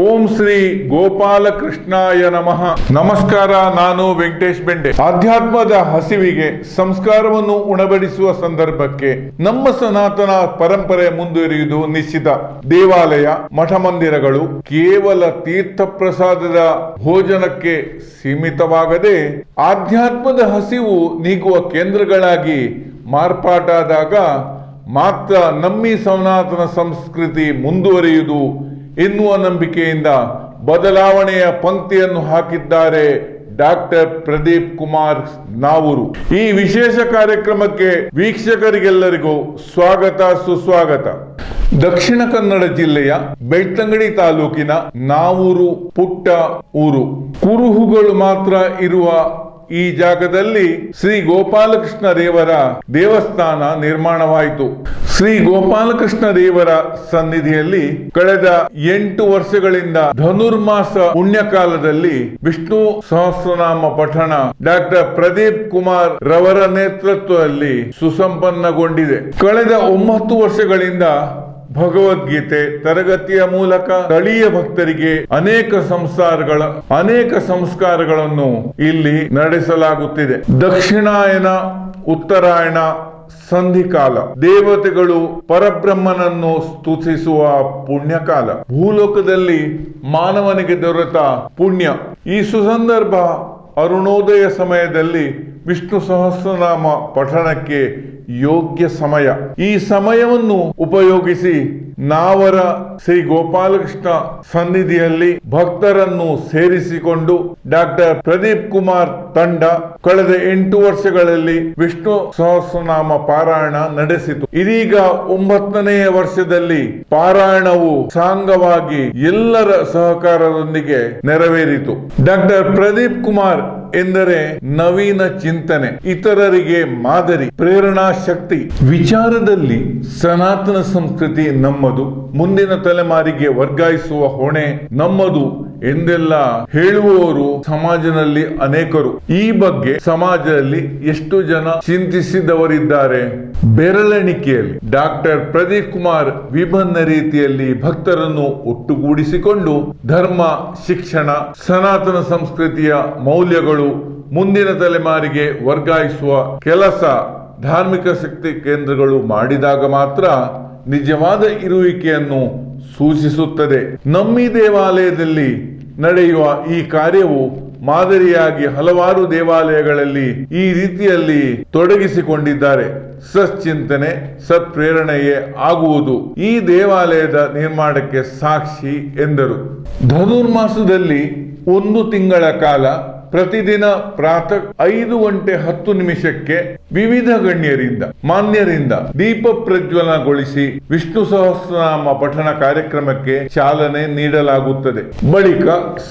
ಓಂ ಶ್ರೀ ಗೋಪಾಲಕೃಷ್ಣಾಯ ನಮಃ. ನಮಸ್ಕಾರ. ನಾನು ವೆಂಕಟೇಶ್ ಬೆಂಡೆ. ಆಧ್ಯಾತ್ಮದ ಹಸಿವಿಗೆ ಸಂಸ್ಕಾರವನ್ನು ಉಣಬಡಿಸುವ ಸಂದರ್ಭಕ್ಕೆ ನಮ್ಮ ಸನಾತನ ಪರಂಪರೆ ಮುಂದುವರಿಯುವುದು ನಿಶ್ಚಿತ. ದೇವಾಲಯ, ಮಠ ಮಂದಿರಗಳು ಕೇವಲ ತೀರ್ಥ ಪ್ರಸಾದದ ಭೋಜನಕ್ಕೆ ಸೀಮಿತವಾಗದೆ ಆಧ್ಯಾತ್ಮದ ಹಸಿವು ನೀಗುವ ಕೇಂದ್ರಗಳಾಗಿ ಮಾರ್ಪಾಟಾದಾಗ ಮಾತ್ರ ನಮ್ಮಿ ಸನಾತನ ಸಂಸ್ಕೃತಿ ಮುಂದುವರಿಯುವುದು ಎನ್ನುವ ನಂಬಿಕೆಯಿಂದ ಬದಲಾವಣೆಯ ಪಂಕ್ತಿಯನ್ನು ಹಾಕಿದ್ದಾರೆ ಡಾಕ್ಟರ್ ಪ್ರದೀಪ್ ಕುಮಾರ್ ನಾವೂರು. ಈ ವಿಶೇಷ ಕಾರ್ಯಕ್ರಮಕ್ಕೆ ವೀಕ್ಷಕರಿಗೆಲ್ಲರಿಗೂ ಸ್ವಾಗತ, ಸುಸ್ವಾಗತ. ದಕ್ಷಿಣ ಕನ್ನಡ ಜಿಲ್ಲೆಯ ಬೆಳ್ತಂಗಡಿ ತಾಲೂಕಿನ ನಾವೂರು ಪುಟ್ಟ ಊರು. ಕುರುಹುಗಳು ಮಾತ್ರ ಇರುವ ಈ ಜಾಗದಲ್ಲಿ ಶ್ರೀ ಗೋಪಾಲಕೃಷ್ಣ ದೇವರ ದೇವಸ್ಥಾನ ನಿರ್ಮಾಣವಾಯಿತು. ಶ್ರೀ ಗೋಪಾಲಕೃಷ್ಣ ದೇವರ ಸನ್ನಿಧಿಯಲ್ಲಿ ಕಳೆದ 8 ವರ್ಷಗಳಿಂದ ಧನುರ್ಮಾಸ ಪುಣ್ಯಕಾಲದಲ್ಲಿ ವಿಷ್ಣು ಸಹಸ್ರನಾಮ ಪಠಣ ಡಾಕ್ಟರ್ ಪ್ರದೀಪ್ ಕುಮಾರ್ ರವರ ನೇತೃತ್ವದಲ್ಲಿ ಸುಸಂಪನ್ನಗೊಂಡಿದೆ. ಕಳೆದ 9 ವರ್ಷಗಳಿಂದ ಭಗವದ್ಗೀತೆ ತರಗತಿಯ ಮೂಲಕ ಸ್ಥಳೀಯ ಭಕ್ತರಿಗೆ ಅನೇಕ ಸಂಸ್ಕಾರಗಳನ್ನು ಇಲ್ಲಿ ನಡೆಸಲಾಗುತ್ತಿದೆ. ದಕ್ಷಿಣಾಯನ, ಉತ್ತರಾಯಣ ಸಂಧಿಕಾಲ, ದೇವತೆಗಳು ಪರಬ್ರಹ್ಮನನ್ನು ಸ್ತುತಿಸುವ ಪುಣ್ಯಕಾಲ, ಭೂಲೋಕದಲ್ಲಿ ಮಾನವನಿಗೆ ದೊರೆತ ಪುಣ್ಯ. ಈ ಸುಸಂದರ್ಭ ಅರುಣೋದಯ ಸಮಯದಲ್ಲಿ ವಿಷ್ಣು ಸಹಸ್ರನಾಮ ಪಠಣಕ್ಕೆ ಯೋಗ್ಯ ಸಮಯ. ಈ ಸಮಯವನ್ನು ಉಪಯೋಗಿಸಿ ನಾವರ ಶ್ರೀ ಗೋಪಾಲಕೃಷ್ಣ ಸನ್ನಿಧಿಯಲ್ಲಿ ಭಕ್ತರನ್ನು ಸೇರಿಸಿಕೊಂಡು ಡಾಕ್ಟರ್ ಪ್ರದೀಪ್ ಕುಮಾರ್ ತಂಡ ಕಳೆದ 8 ವರ್ಷಗಳಲ್ಲಿ ವಿಷ್ಣು ಸಹಸ್ರನಾಮ ಪಾರಾಯಣ ನಡೆಸಿತು. ಇದೀಗ 9ನೇ ವರ್ಷದಲ್ಲಿ ಪಾರಾಯಣವು ಸಾಂಗವಾಗಿ ಎಲ್ಲರ ಸಹಕಾರದೊಂದಿಗೆ ನೆರವೇರಿತು. ಡಾಕ್ಟರ್ ಪ್ರದೀಪ್ ಕುಮಾರ್ ಎಂದರೆ ನವೀನ ಚಿಂತನೆ, ಇತರರಿಗೆ ಮಾದರಿ, ಪ್ರೇರಣಾ ಶಕ್ತಿ. ವಿಚಾರದಲ್ಲಿ ಸನಾತನ ಸಂಸ್ಕೃತಿ ನಮ್ಮದು, ಮುಂದಿನ ತಲೆಮಾರಿಗೆ ವರ್ಗಾಯಿಸುವ ಹೊಣೆ ನಮ್ಮದು ಎಂದೆಲ್ಲ ಹೇಳುವವರು ಸಮಾಜದಲ್ಲಿ ಅನೇಕರು. ಈ ಬಗ್ಗೆ ಸಮಾಜದಲ್ಲಿ ಎಷ್ಟು ಜನ ಚಿಂತಿಸಿದವರಿದ್ದಾರೆ? ಬೆರಳೆಣಿಕೆಯಲ್ಲಿ. ಡಾಕ್ಟರ್ ಪ್ರದೀಪ್ ಕುಮಾರ್ ವಿಭಿನ್ನ ರೀತಿಯಲ್ಲಿ ಭಕ್ತರನ್ನು ಒಟ್ಟುಗೂಡಿಸಿಕೊಂಡು ಧರ್ಮ, ಶಿಕ್ಷಣ, ಸನಾತನ ಸಂಸ್ಕೃತಿಯ ಮೌಲ್ಯಗಳು ಮುಂದಿನ ತಲೆಮಾರಿಗೆ ವರ್ಗಾಯಿಸುವ ಕೆಲಸ ಧಾರ್ಮಿಕ ಶಕ್ತಿ ಕೇಂದ್ರಗಳು ಮಾಡಿದಾಗ ಮಾತ್ರ ನಿಜವಾದ ಇರುವಿಕೆಯನ್ನು ಸೂಚಿಸುತ್ತದೆ. ನಮ್ಮಿ ದೇವಾಲಯದಲ್ಲಿ ನಡೆಯುವ ಈ ಕಾರ್ಯವು ಮಾದರಿಯಾಗಿ ಹಲವಾರು ದೇವಾಲಯಗಳಲ್ಲಿ ಈ ರೀತಿಯಲ್ಲಿ ತೊಡಗಿಸಿಕೊಂಡಿದ್ದಾರೆ. ಸಚ್ಚಿಂತನೆ, ಸತ್ಪ್ರೇರಣೆಯೇ ಆಗುವುದು ಈ ದೇವಾಲಯದ ನಿರ್ಮಾಣಕ್ಕೆ ಸಾಕ್ಷಿ ಎಂದರು. ಧನುರ್ಮಾಸದಲ್ಲಿ 1 ತಿಂಗಳ ಕಾಲ ಪ್ರತಿದಿನ ಪ್ರಾತಃ 5 ಗಂಟೆ 10 ನಿಮಿಷಕ್ಕೆ ವಿವಿಧ ಗಣ್ಯರಿಂದ, ಮಾನ್ಯರಿಂದ ದೀಪ ಪ್ರಜ್ವಲನಗೊಳಿಸಿ ವಿಷ್ಣು ಸಹಸ್ರನಾಮ ಪಠಣ ಕಾರ್ಯಕ್ರಮಕ್ಕೆ ಚಾಲನೆ ನೀಡಲಾಗುತ್ತದೆ. ಬಳಿಕ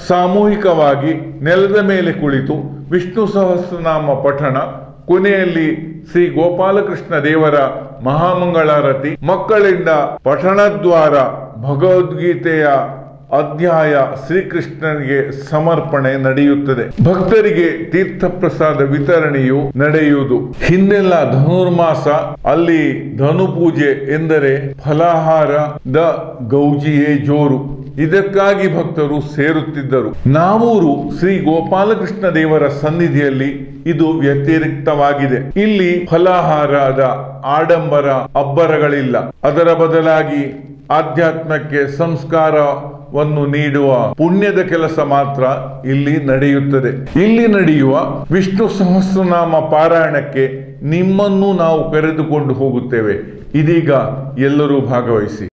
ಸಾಮೂಹಿಕವಾಗಿ ನೆಲದ ಮೇಲೆ ಕುಳಿತು ವಿಷ್ಣು ಸಹಸ್ರನಾಮ ಪಠಣ, ಕೊನೆಯಲ್ಲಿ ಶ್ರೀ ಗೋಪಾಲಕೃಷ್ಣ ದೇವರ ಮಹಾಮಂಗಳಾರತಿ, ಮಕ್ಕಳಿಂದ ಪಠಣದ್ವಾರ, ಭಗವದ್ಗೀತೆಯ ಅಧ್ಯಾಯ ಶ್ರೀಕೃಷ್ಣನಿಗೆ ಸಮರ್ಪಣೆ ನಡೆಯುತ್ತದೆ. ಭಕ್ತರಿಗೆ ತೀರ್ಥ ಪ್ರಸಾದ ವಿತರಣೆಯು ನಡೆಯುವುದು. ಹಿಂದೆಲ್ಲ ಧನುರ್ಮಾಸ ಅಲ್ಲಿ ಧನು ಪೂಜೆ ಎಂದರೆ ಫಲಾಹಾರದ ಗೌಜಿಯೇ ಜೋರು. ಇದಕ್ಕಾಗಿ ಭಕ್ತರು ಸೇರುತ್ತಿದ್ದರು. ನಾವೂರು ಶ್ರೀ ಗೋಪಾಲಕೃಷ್ಣ ದೇವರ ಸನ್ನಿಧಿಯಲ್ಲಿ ಇದು ವ್ಯತಿರಿಕ್ತವಾಗಿದೆ. ಇಲ್ಲಿ ಫಲಾಹಾರದ ಆಡಂಬರ ಅಬ್ಬರಗಳಿಲ್ಲ. ಅದರ ಬದಲಾಗಿ ಆಧ್ಯಾತ್ಮಕ್ಕೆ ಸಂಸ್ಕಾರವನ್ನು ನೀಡುವ ಪುಣ್ಯದ ಕೆಲಸ ಮಾತ್ರ ಇಲ್ಲಿ ನಡೆಯುತ್ತದೆ. ಇಲ್ಲಿ ನಡೆಯುವ ವಿಷ್ಣು ಸಹಸ್ರನಾಮ ಪಾರಾಯಣಕ್ಕೆ ನಿಮ್ಮನ್ನು ನಾವು ಕರೆದುಕೊಂಡು ಹೋಗುತ್ತೇವೆ. ಇದೀಗ ಎಲ್ಲರೂ ಭಾಗವಹಿಸಿ.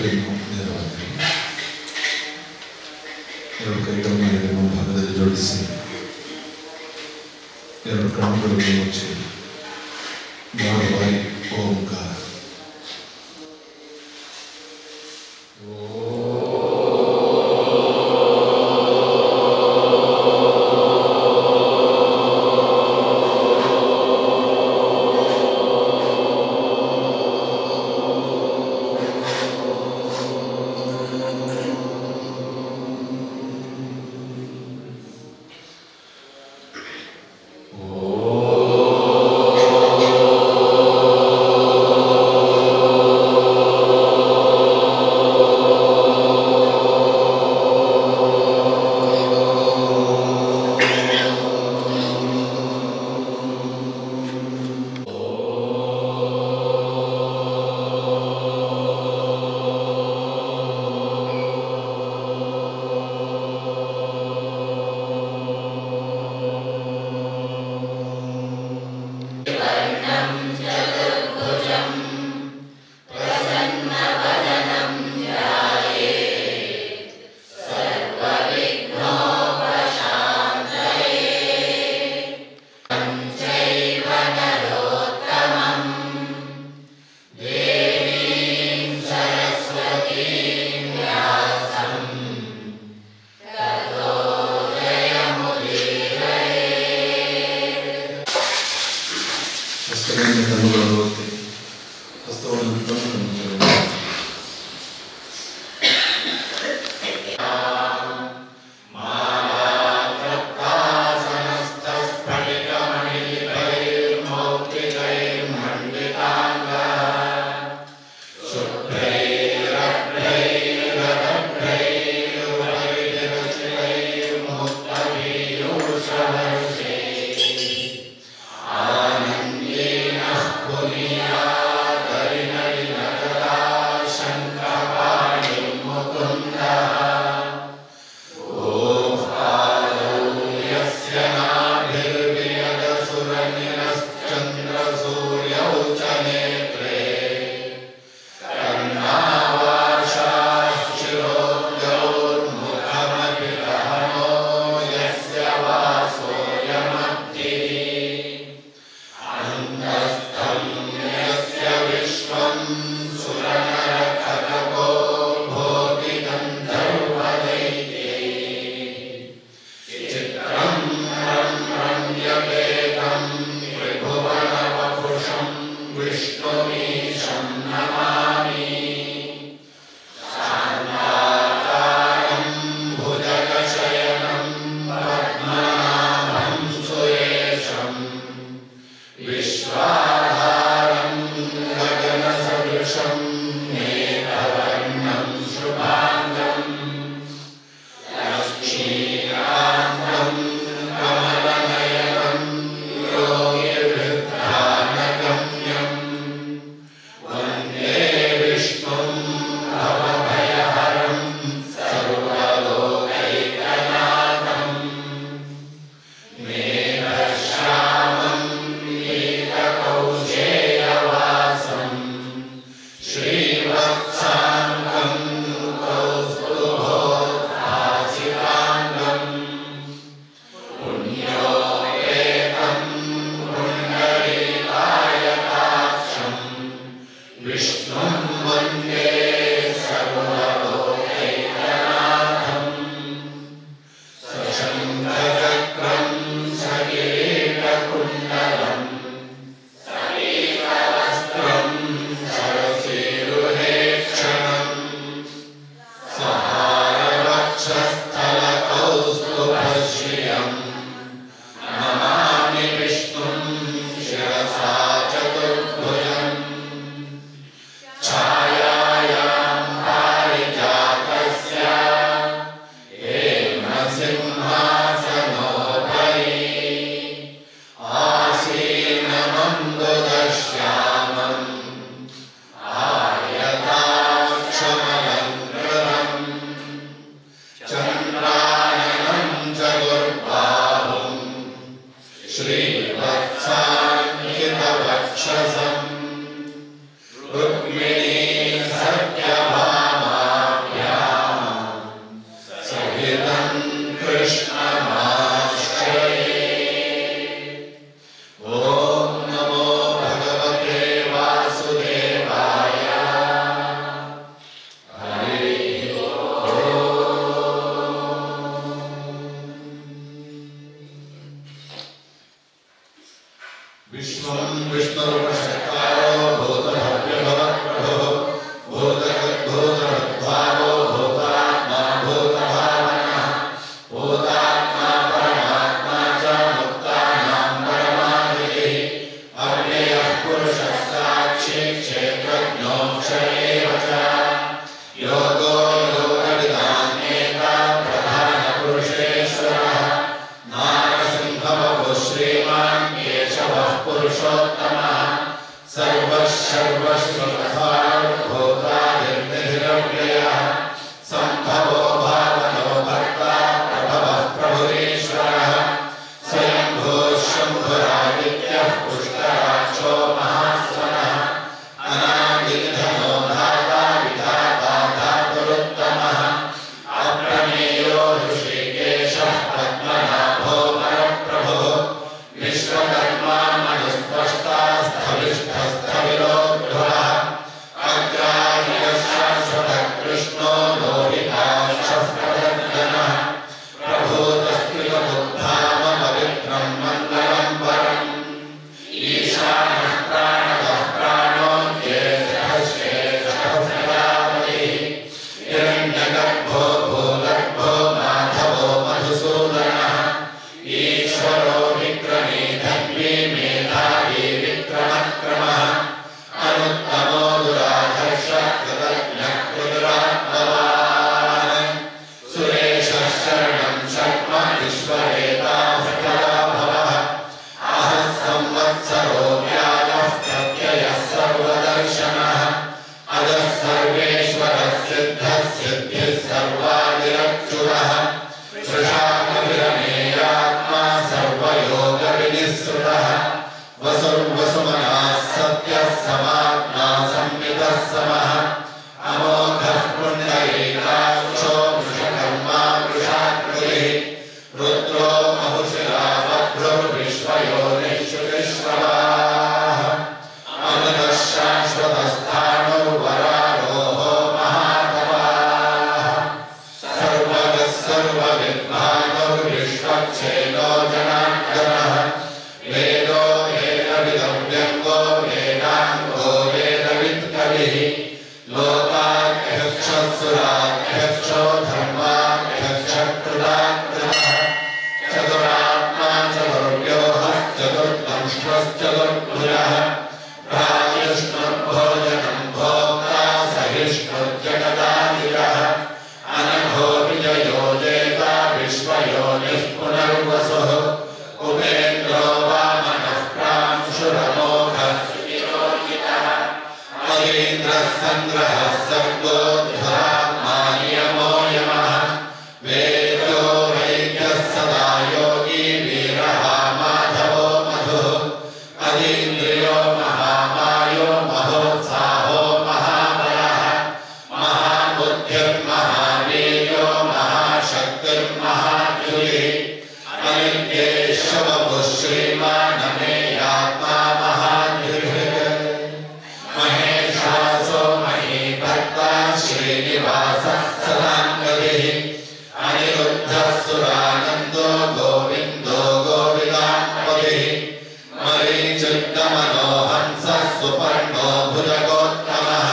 ಕೈಯನ್ನು ನೇರವಾಗಿ ಎರಡು ಕೈಗಳನ್ನು ಎಡಗೈ ಭಾಗದಲ್ಲಿ ಜೋಡಿಸಿ ಎರಡು ಕಣ್ಣುಗಳನ್ನು ಮುಚ್ಚಿ 3 ಬಾರಿ ಓಂಕಾರ. रुक्मिणी सत्यभामा विश्वं विष्णुर्वशक्तारो भूतभव्यभवत्प्रभुः भूतकृद्भूतरुद्भावो भूतात्मा भूतभावनः भूतात्मा परमात्मा च मुक्तानां परमादिः अव्ययः पुरुषः साक्षी क्षेत्रज्ञोऽक्षर एव च योगो योगविदान्येता प्रधानपुरुषेश्वरः नारसिंहवपुः श्रीमान् केशवः पुरुषोत्तमः सर्वशर्वश्रीभूतादिर्निधिरव्ययः सम्भवो भावनो भर्ता प्रभवः प्रभुरीश्वरः स्वयंभूः शम्भुरादित्यः पुष्कराक्षो महास्वनः अनादिनिधनो धाता विधाता धातुरुत्तमः अप्रमेयो ऋषिकेशः पद्मनाभो वरप्रभुः विश्वकर्मा मनुस्पष्टा स्थविष्ठस्थविरोद्धुरः अग्राह्यः शाश्वतः कृष्णो लोहिताक्षः प्रदद्गनः प्रभूतस्त्रिगमुद्धामपवित्रं मङ्गलं परम् ईशानः प्राणदः प्राणो ज्येष्ठः श्रेष्ठः प्रजापतिः हिरण्यगर्भो भूगर्भो माधवो मधुसूदनः ईश्वरो विक्रमी धन्वी मेधावी विक्रमक्रमः अनुत्तमो दुराधर्ष कृतज्ञः कृतरात्मवान् सुरेशः शरणं शर्म विश्ववेदाः पराभवः अहः संवत्सरो व्यायः प्रत्ययः सर्वदर्शनः अजः सर्वेश्वरः सिद्धः सिद्धिः सर्वादिरच्युतः वृषाकविरमेयात्मा सर्वयोगविनिःसृतः वसुर्वसुमनः सत्यः समात्मा संवितः समः अमोघः पुण्डरीकाक्षो वृषकर्मा वृषाकृतिः रुद्रो बहुशिरा बभ्रुर्विश्वयोनिः श्रुतिश्रवाः अमृतः शाश्वतस्थाणो वरारोहो महातपाः सर्वगः सर्वविद्वानुर्विश्वक्षेनो जनार्दनः वेदो वेदविदव्यङ्गो वेदाङ्गो वेदवित्कविः लोकाध्यक्षः सुराध्यक्षो धर्माध्यक्षः कृताकृतः चतुरात्मा चतुर्व्योहश्चतुर्दंष्ट्रश्चतुर्भुजः प्रायुष्णुर्भोजनं भोक्ता सहिष्णुर्जगदाधिकः अनघो विजयो जेता विश्वयोनिः पुनर्वसुः उपेन्द्रो वामनः प्रांशुरमोघः सुचिरोचितः अरीन्द्रः सङ्ग्रहः सर्गोद्धरात्मा नियमो यमः वेदो वैद्यः सदा योगी वीरः माधवो मधुः अतीन्द्रियो महामायो महोत्साहो महाबलः महाबुद्धिर्महावीर्यो महाशक्तिर्महाद्युतिः अनित्येशवपुः श्रीमानमेयात्मा महाद्युतिः महेशासो महीभर्ता श्रीनिवासः सदाङ्गतिः अनिरुद्धः सुरानन्दो गोविन्दो गोविदात्मतिः मरीचित्तमनोहंसः सुपर्णो भुजगोत्तमः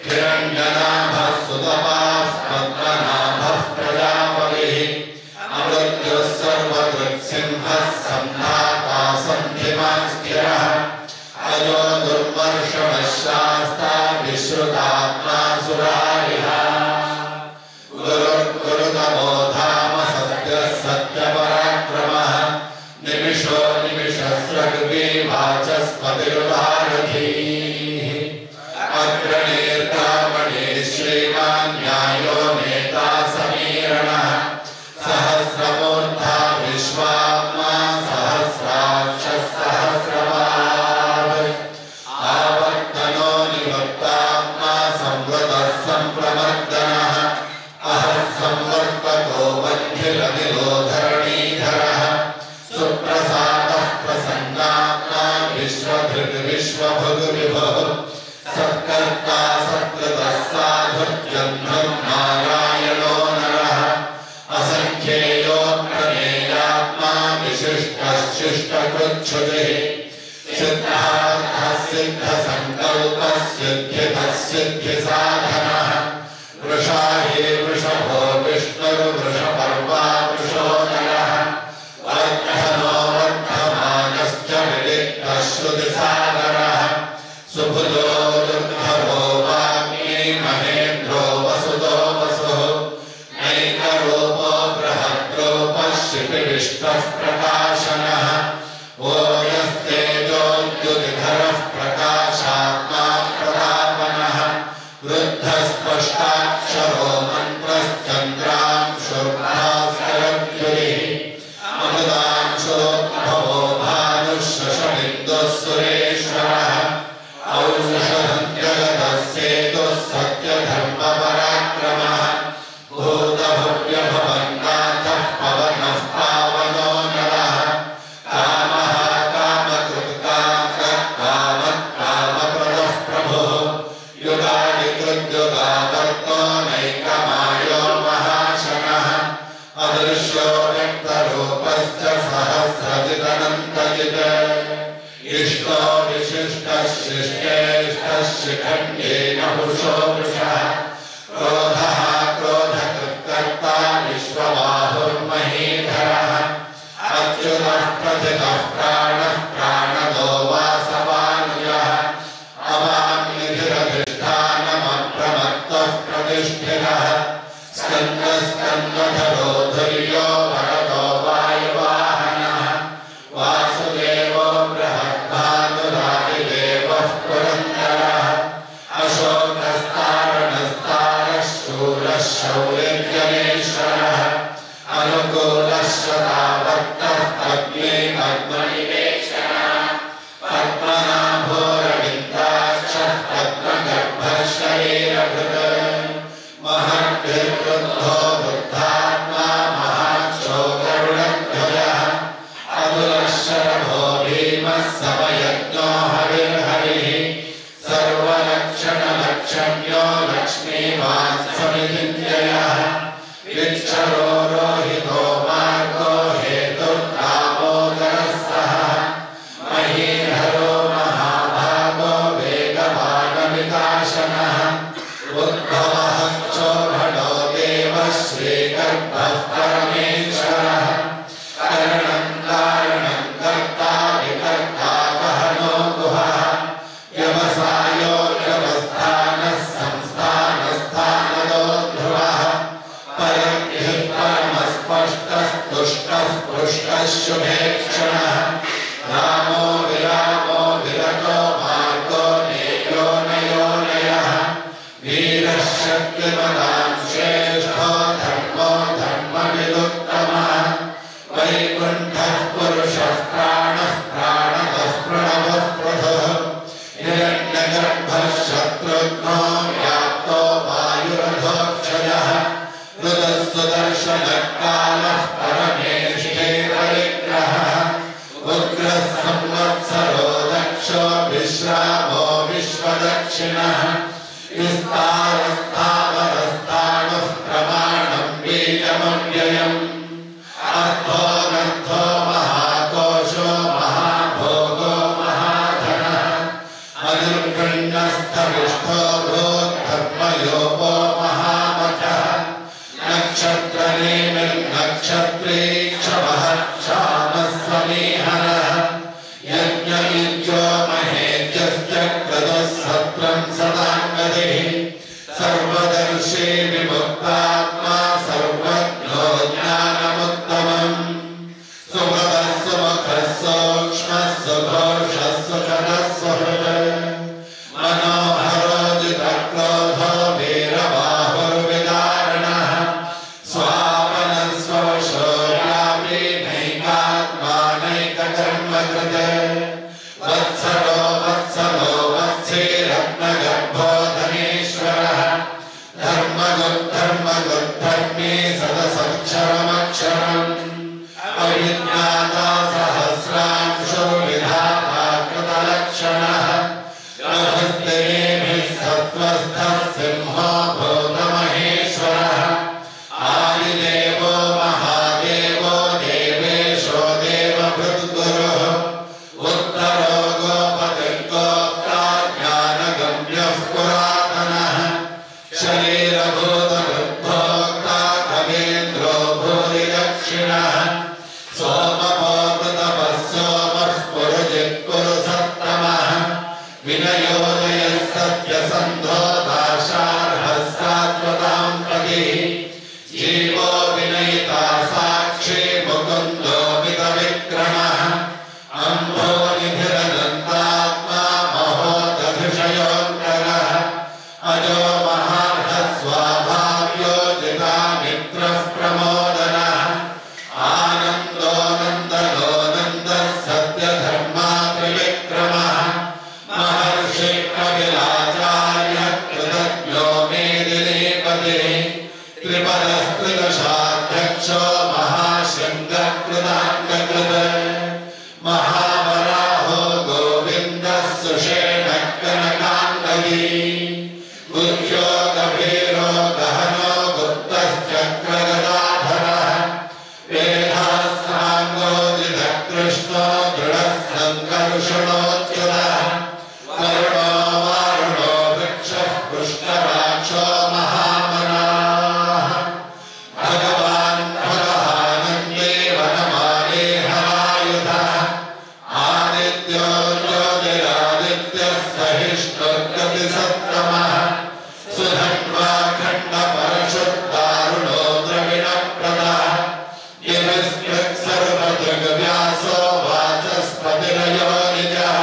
हिरण्यनाभः सुतपाः पद्मनाभः प्रजापतिः अमृत्युः सर्वकृत्सिंहः सन्धाता सन्धिमान् स्थिरः अजो दुर्मर्षणः शास्ता विश्रुतात्मा सुरारिः गुरुर्गुरुतमो धाम सत्यः सत्यपराक्रमः निमिषो निमिषस्रग्वी वाचस्पतिरुदारथीः अग्रणीर्कामणे श्रीमान् न्यायो नेता समीरणः सहस्रमूर्धा विश्वात्मा सहस्राक्षः सहस्रपाद आवर्तनो निवृत्तात्मा संवृतः सम्प्रमर्दनः अहः संवर्तको बन्धिरनिलो धरणीधरः सुप्रसादः प्रसन्नात्मा विश्वभृग् विश्वभुग् विभुः सत्कर्ता सत्कृतः साधुर्जन्मं नारायणो नरः असङ्ख्येयो प्रमेयात्मा विशिष्टः शिष्टकृच्छ्रुतिः सिद्धिसाधनः वृषाहे वृषभो विष्णुर्वृषपर्वा वृषोदरः वर्धनो वर्धमानश्च विदिक्तश्रुतिसागरः सुभुदो दुर्धरो वाग्मी महेन्द्रो वसुदो वसुः नैकरूपो बृहद्रूपः शिपिविष्टः प्रकाशनः ओयस्तेजोद्युतिधरः प्रकाशात्मा प्रतापनः वृद्धस्पष्टाक्षरो मन्त्रश्चन्द्रांशुर्भास्करद्युतिः अमृतांशोद्भवो भानुः शशबिन्दुः सुरेश्वरः औषधं जगतः सेतुः सत्यधर्मपराक्रमः भूतभव्यभवन्नाथः पवनः पावनो नरः कामः कामकृत्कामप्रदः प्रभुः युगादिकृद्युगावर्तो नैकमायो महाशनः अदृश्यो व्यक्तरूपश्च सहस्रजिदनन्तजित् इष्टो विशिष्टः शिष्टेष्टः शिखण्डेन पुरुषो वृषः क्रोधः क्रोधकृत्कर्ता विश्वबाहुर्महीधरः अच्युतः प्रथितः प्राणः प्राणदो वासवानुजः अवाङ्निधिरधिष्ठानमप्रमत्तः प्रतिष्ठितः स्कन्दस्कन्दधरो धुर्यो वरदो वायुवाहनः वासुदेवो बृहद्भानुरादिदेवः पुरन्दरः अशोकस्तारणस्तारः शूरः शौर्यजनेश्वरः अनुकूलः शतावर्तः पद्मे पद्मनिवेक्षणः पद्मनाभोरविन्दाक्षः पद्मगर्भः शरीरभृत् महद्भिर्वृद्धो वृद्धात्मा महाक्षोगरुडध्वजः अतुलः शरभो भीमः समयज्ञो हविर्हरिः सर्वलक्षणलक्षण्यो लक्ष्मीवान् समितिञ्जयः विक्षरो रोहितो मार्गो हेतुर्दामोदरः सः महीधरो महाभागो वेगवानमिताशनः उद्भवः क्षोभणो देवः श्रीगर्भः परमेश्वरः करणं कारणं कर्ता विकर्ता गहनो गुहः व्यवसायो व्यवस्थानः संस्थानस्थानदो ध्रुवः परद्भिः परमस्पष्टस्तुष्टः पृष्टः शुभेक्षणः रामो विरामो विरतो मार्गो नेयो नयोनयः वीरः शक्तिमतां श्रेष्ठो धर्मो धर्मविदुत्तमः वैकुण्ठः पुरुषः प्राणः प्राणदः प्रणवः पृथुः हिरण्यगर्भः शत्रुघ्नो व्याप्तो वायुरधोक्षजः ऋतः सुदर्शनकालः परमेष्ठेरविग्रहः उग्रः संवत्सरो दक्षो विश्रामो विश्वदक्षिणः विस्तारस्थावरस्थाणुः प्रमाणं बीजमव्ययम् अर्थोऽनर्थो महाकोशो महाभोगो महाधनः अनिर्गण्यस्थविष्ठो भूद्धर्मयोपो महामठः नक्षत्रनेमिर्नक्षत्रीक्षमः क्षामः समीहरः यज्ञयुज्यो महेज्यश्च क्रतुः सत्रं सदा सङ्कर्षणोच्युतः करुणो वारुणो वृक्षः पुष्कराक्षो महामनाः भगवान् भगवानन्दे वनमाले हरायुधः आदित्यो ज्योतिरादित्यः सहिष्णुर्गतिसत्तमः सुधन्वा खण्डपरशुद्धारुणो द्रविणप्रदः सर्वदृग्व्यासो वाचस्पतिरयो निजः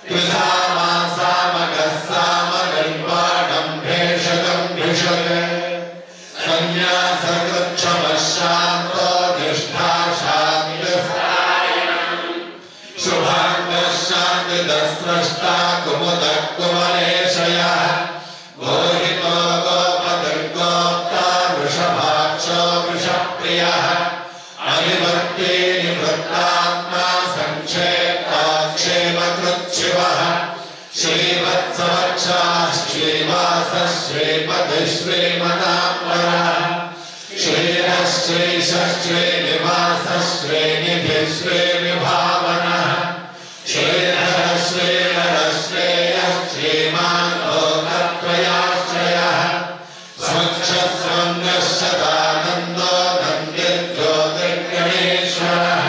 कृधामासामगः सामगर्वाणम् भेषजम् भिषज संन्यासकृच्छमः शान्तो निष्ठा शान्तिः शुभाङ्गः शान्तिदः स्रष्टा कुमुदः कुमलेशयः गोहितो गोपदर्गोप्ता वृषभाक्षो वृषप्रियः अधिवर्ते निवृत्तात्मा संक्षेपाक्षेमकृच्छिवः श्रीवत्सवक्षाः श्रीवासः श्रीपतिः श्रीमदाम्बरः श्रीरः श्रीशः श्रीनिवासः श्रीनिधिः श्रीविभावनः श्रीधरः श्रीधरः श्रेयः श्रीमान् लोकत्रयाश्रयः स्वच्छः स्वङ्गः सदानन्दो नन्दिर्ज्योतिर्गणेश्वरः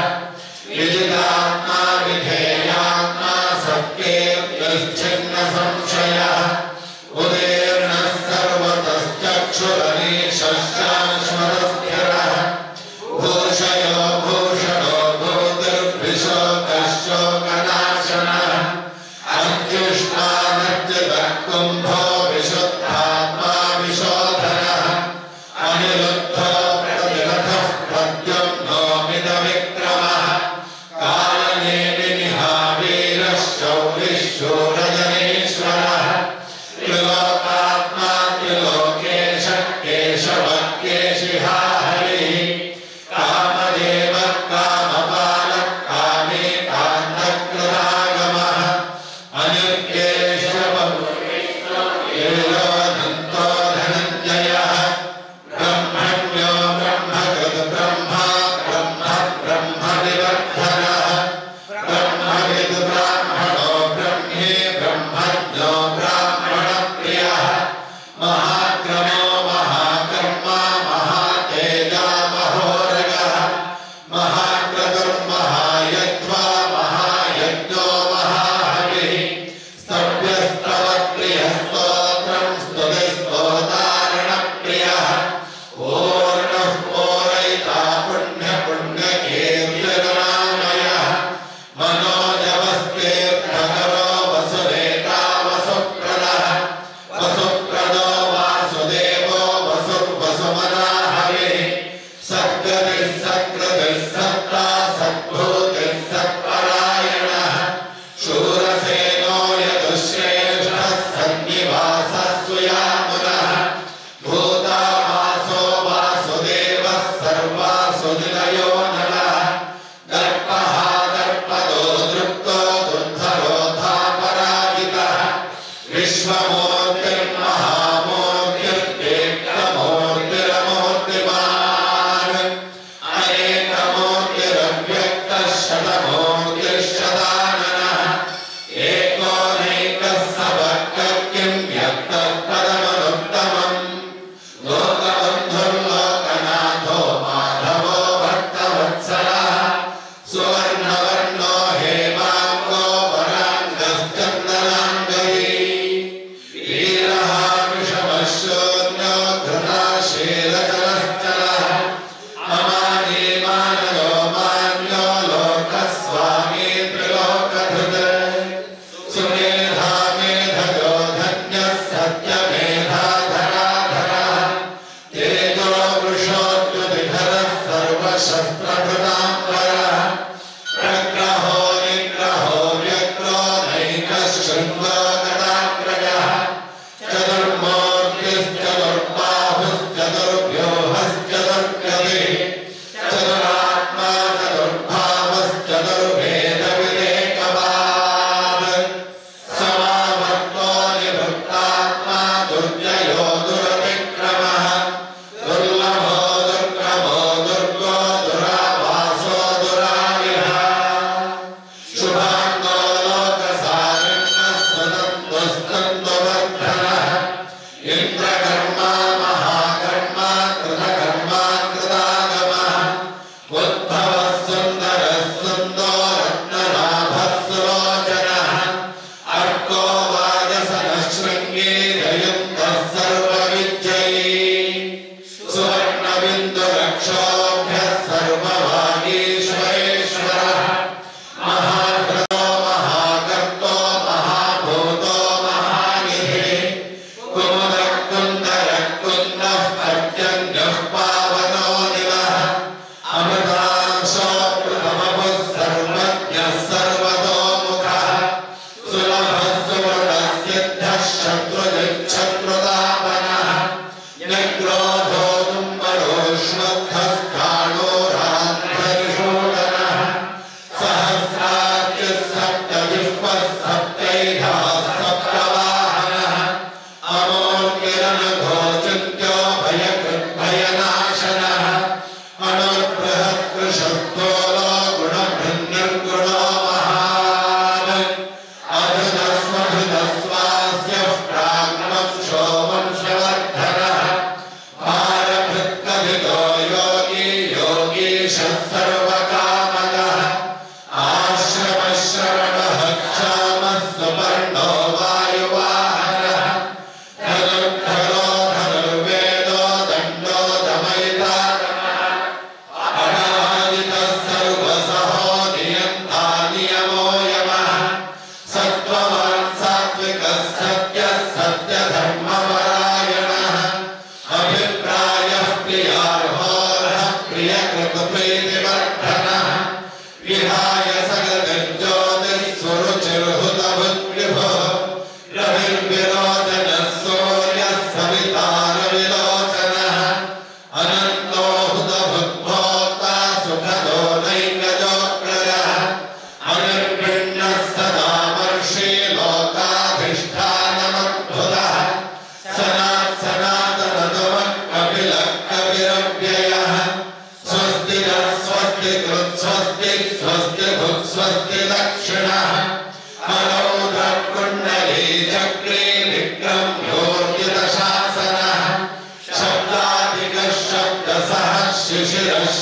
विदितात्मा विधेयात्मा सत्कीर्तिश्चिन्नसंशयः उदीर्णः सर्वतश्चक्षुरनीशः शाश्वतस्थिरः भूषयो भूषणो भूतिर्भिशोकः शोकनाशनः अत्युष्मानच्युतः कुम्भो विशुद्धात्मा विशोधनः अनिरुद्धो प्रतिरथः प्रद्युम्नो मितविक्रमः कालनेमिनिहा वीरः शौरिः शूरजनः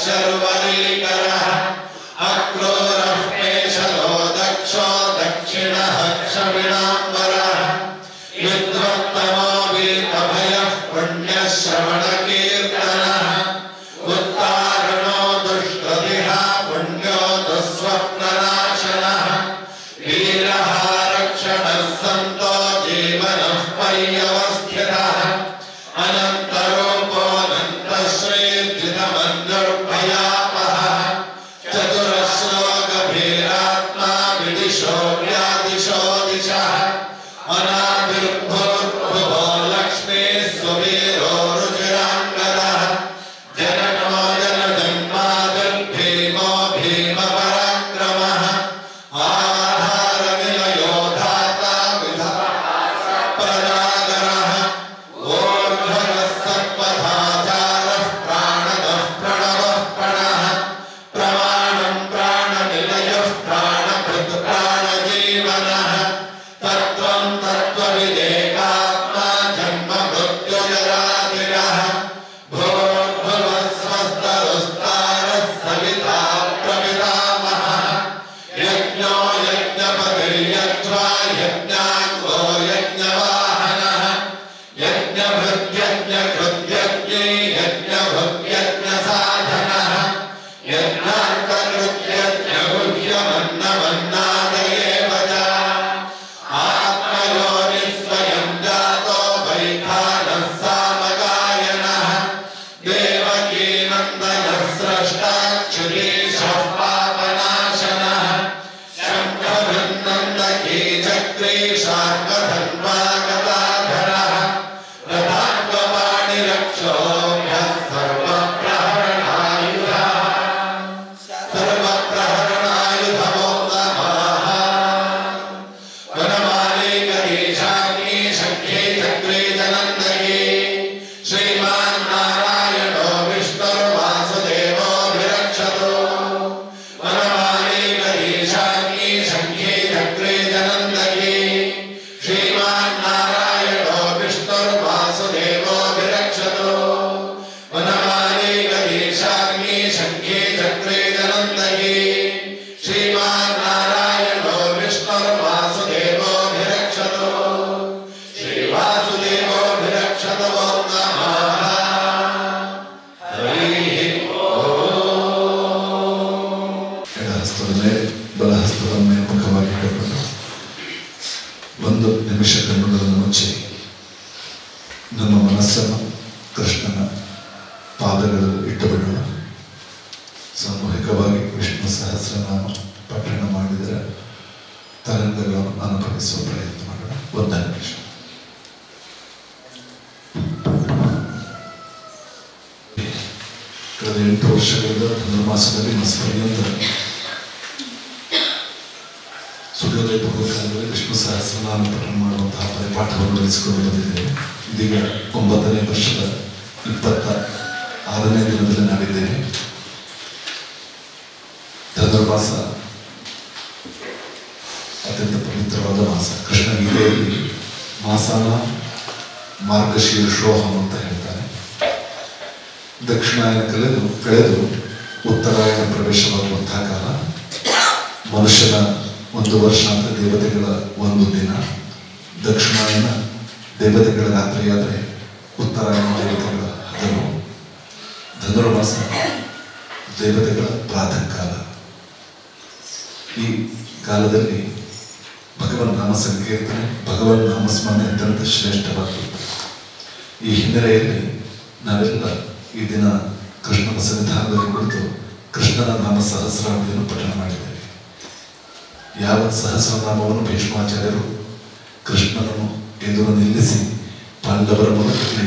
शर्वरीकरः अक्रूरः पेशलो दक्षो दक्षिणः क्षमिणाम्बरः विद्वत्तमो वीतभयः पुण्यश्रवणकीर्तनः उत्तारणो दुष्टदिः पुण्यो दुःस्वप्ननाशनः वीरः रक्षणः सन्तो जीवनः पर्यवस्थितः अनन्तरूपोऽनन्तश्रीर्जितमन्युर्भयापहः चतुरश्लोकभीरात्मा विदिशो व्यादिशो दिशः अनाविर्भूर्भुवो लक्ष्मीः सुवीरो रुचिराङ्गदः जननो जनजन्मादिर्भीमो भीमपराक्रमः आधारनिलयो धाता विधाप्रदागरः ऊर्ध्वगः सत्पथाचारः प्राणदः प्रणवः प्रणः प्रमाणं प्राणनिलयः प्राणभृत् प्राणजीवनः तत्त्वं तत्त्वविदेकात्मा जन्म मृत्युजरातिरः भूर्भुवः स्वस्तरुस्तारः सविता प्रपितामहः यज्ञो यज्ञपतिर्यज्वा यज्ञाङ्गो यज्ञवाहनः यज्ञभृत्यज्ञकृत्यज्ञे यज्ञभुक्यज्ञसाधनः यज्ञान्तकृत्यज्ञगुह्यमन्नमन्नादयेव च आत्मयोनिः स्वयं जातो वैखानः सामगायनः देवकीनन्दनः स्रष्टाच्युतीशः पापनाशनः शङ्खभृन्नन्दकी चक्री शार्ङ्गधन्वा गदाधरः रथाङ्गपाणिरक्षोभ्यः सर्वप्रहरणायुधमोत्तमाः वनमालीकरीशाग्नी शङ्खे चक्रे जनन्दकी श्रीमान् नारायणो विष्णुर्वासुदेवोऽभिरक्षतु वनमालीकरीशाग्नी शङ्खे चक्रे जनन्दकी श्रीमान् नारायणो विष्णुर्वासुदेवोऽभिरक्षतु वनमालीकरीशाग्नी शङ्खे चक्रे जनन्दकी श्रीमान् नारायणो विष्णुर्वासुदेवोऽभिरक्षतु श्रीवासुदेवोऽभिरक्षतु ओं नमः हरिः ಎಡಹಸ್ತದ ಮೇಲೆ ಬಲಹಸ್ತದ ಮೇಲೆ ಮುಖವಾಗಿ ಇಟ್ಟುಕೊಂಡು ಒಂದು ನಿಮಿಷ ಕಣ್ಣುಗಳನ್ನು ಮುಚ್ಚಿ ನಮ್ಮ ಮನಸ್ಸನ್ನು ಕೃಷ್ಣನ ಪಾದಗಳಲ್ಲಿ ಇಟ್ಟುಬಿಡೋಣ. ಸಾಮೂಹಿಕವಾಗಿ ವಿಷ್ಣು ಸಹಸ್ರನಾಮ ಪಠಣ ಮಾಡಿದರೆ ತರಂಗಗಳನ್ನು ಅನುಭವಿಸುವ ಪ್ರಯತ್ನ ಮಾಡೋಣ. ಒಂದು ನಿಮಿಷ. ಕಳೆದ 8 ವರ್ಷಗಳಿಂದ ಧನುರ್ಮಾಸದಲ್ಲಿ ಮಸ್ಪರ್ಯಂತ ಸೂರ್ಯೋದಯ ಪೂರ್ವಕಾಲದಲ್ಲಿ ವಿಷ್ಣು ಸಹಸ್ರನಾಮ ಪಠಣ ಮಾಡುವಂತಹ ಪರಿಪಾಠವನ್ನು ನಡೆಸಿಕೊಂಡು ಬಂದಿದ್ದೇವೆ. ಇದೀಗ 9ನೇ ವರ್ಷದ 26ನೇ ದಿನದಲ್ಲಿ ನಾವಿದ್ದೇವೆ. ಧನುರ್ಮಾಸ ಅತ್ಯಂತ ಪವಿತ್ರವಾದ ಮಾಸ. ಕೃಷ್ಣ ಗೀತೆಯಲ್ಲಿ ಮಾಸಾನ ಮಾರ್ಗಶೀರ್ಷೋಹಂ ಅಂತ ಹೇಳ್ತಾನೆ. ದಕ್ಷಿಣಾಯನ ಕಳೆದು ಉತ್ತರಾಯಣ ಪ್ರವೇಶವಾಗುವಂತಹ ಕಾಲ. ಮನುಷ್ಯನ 1 ವರ್ಷ ಅಂತ ದೇವತೆಗಳ 1 ದಿನ. ದಕ್ಷಿಣಾಯನ ದೇವತೆಗಳ ರಾತ್ರಿಯಾದರೆ ಉತ್ತರಾಯಣ ದೇವತೆಗಳ ಹಗಲು. ಧನುರ್ಮಾಸ ದೇವತೆಗಳ ಪ್ರಾತಃ ಕಾಲ. ಈ ಕಾಲದಲ್ಲಿ ಭಗವನ್ ನಾಮ ಸಂಕೀರ್ತನೆ, ಭಗವನ್ ನಾಮಸ್ಮರಣೆ ಅತ್ಯಂತ ಶ್ರೇಷ್ಠವಾದದ್ದು. ಈ ಹಿನ್ನೆಲೆಯಲ್ಲಿ ನಾವೆಲ್ಲ ಈ ದಿನ ಕೃಷ್ಣನ ಸನ್ನಿಧಾನದಲ್ಲಿ ಕುಳಿತು ಕೃಷ್ಣನ ನಾಮ ಸಹಸ್ರಾವಧಿಯನ್ನು ಪಠಣ ಮಾಡಿದ್ದೇವೆ. ಯಾವ ಸಹಸ್ರನಾಮವನ್ನು ಭೀಷ್ಮಾಚಾರ್ಯರು ಕೃಷ್ಣನನ್ನು ಎದುರು ನಿಲ್ಲಿಸಿ ಪಾಂಡವರ ಮೂಲಕದಲ್ಲಿ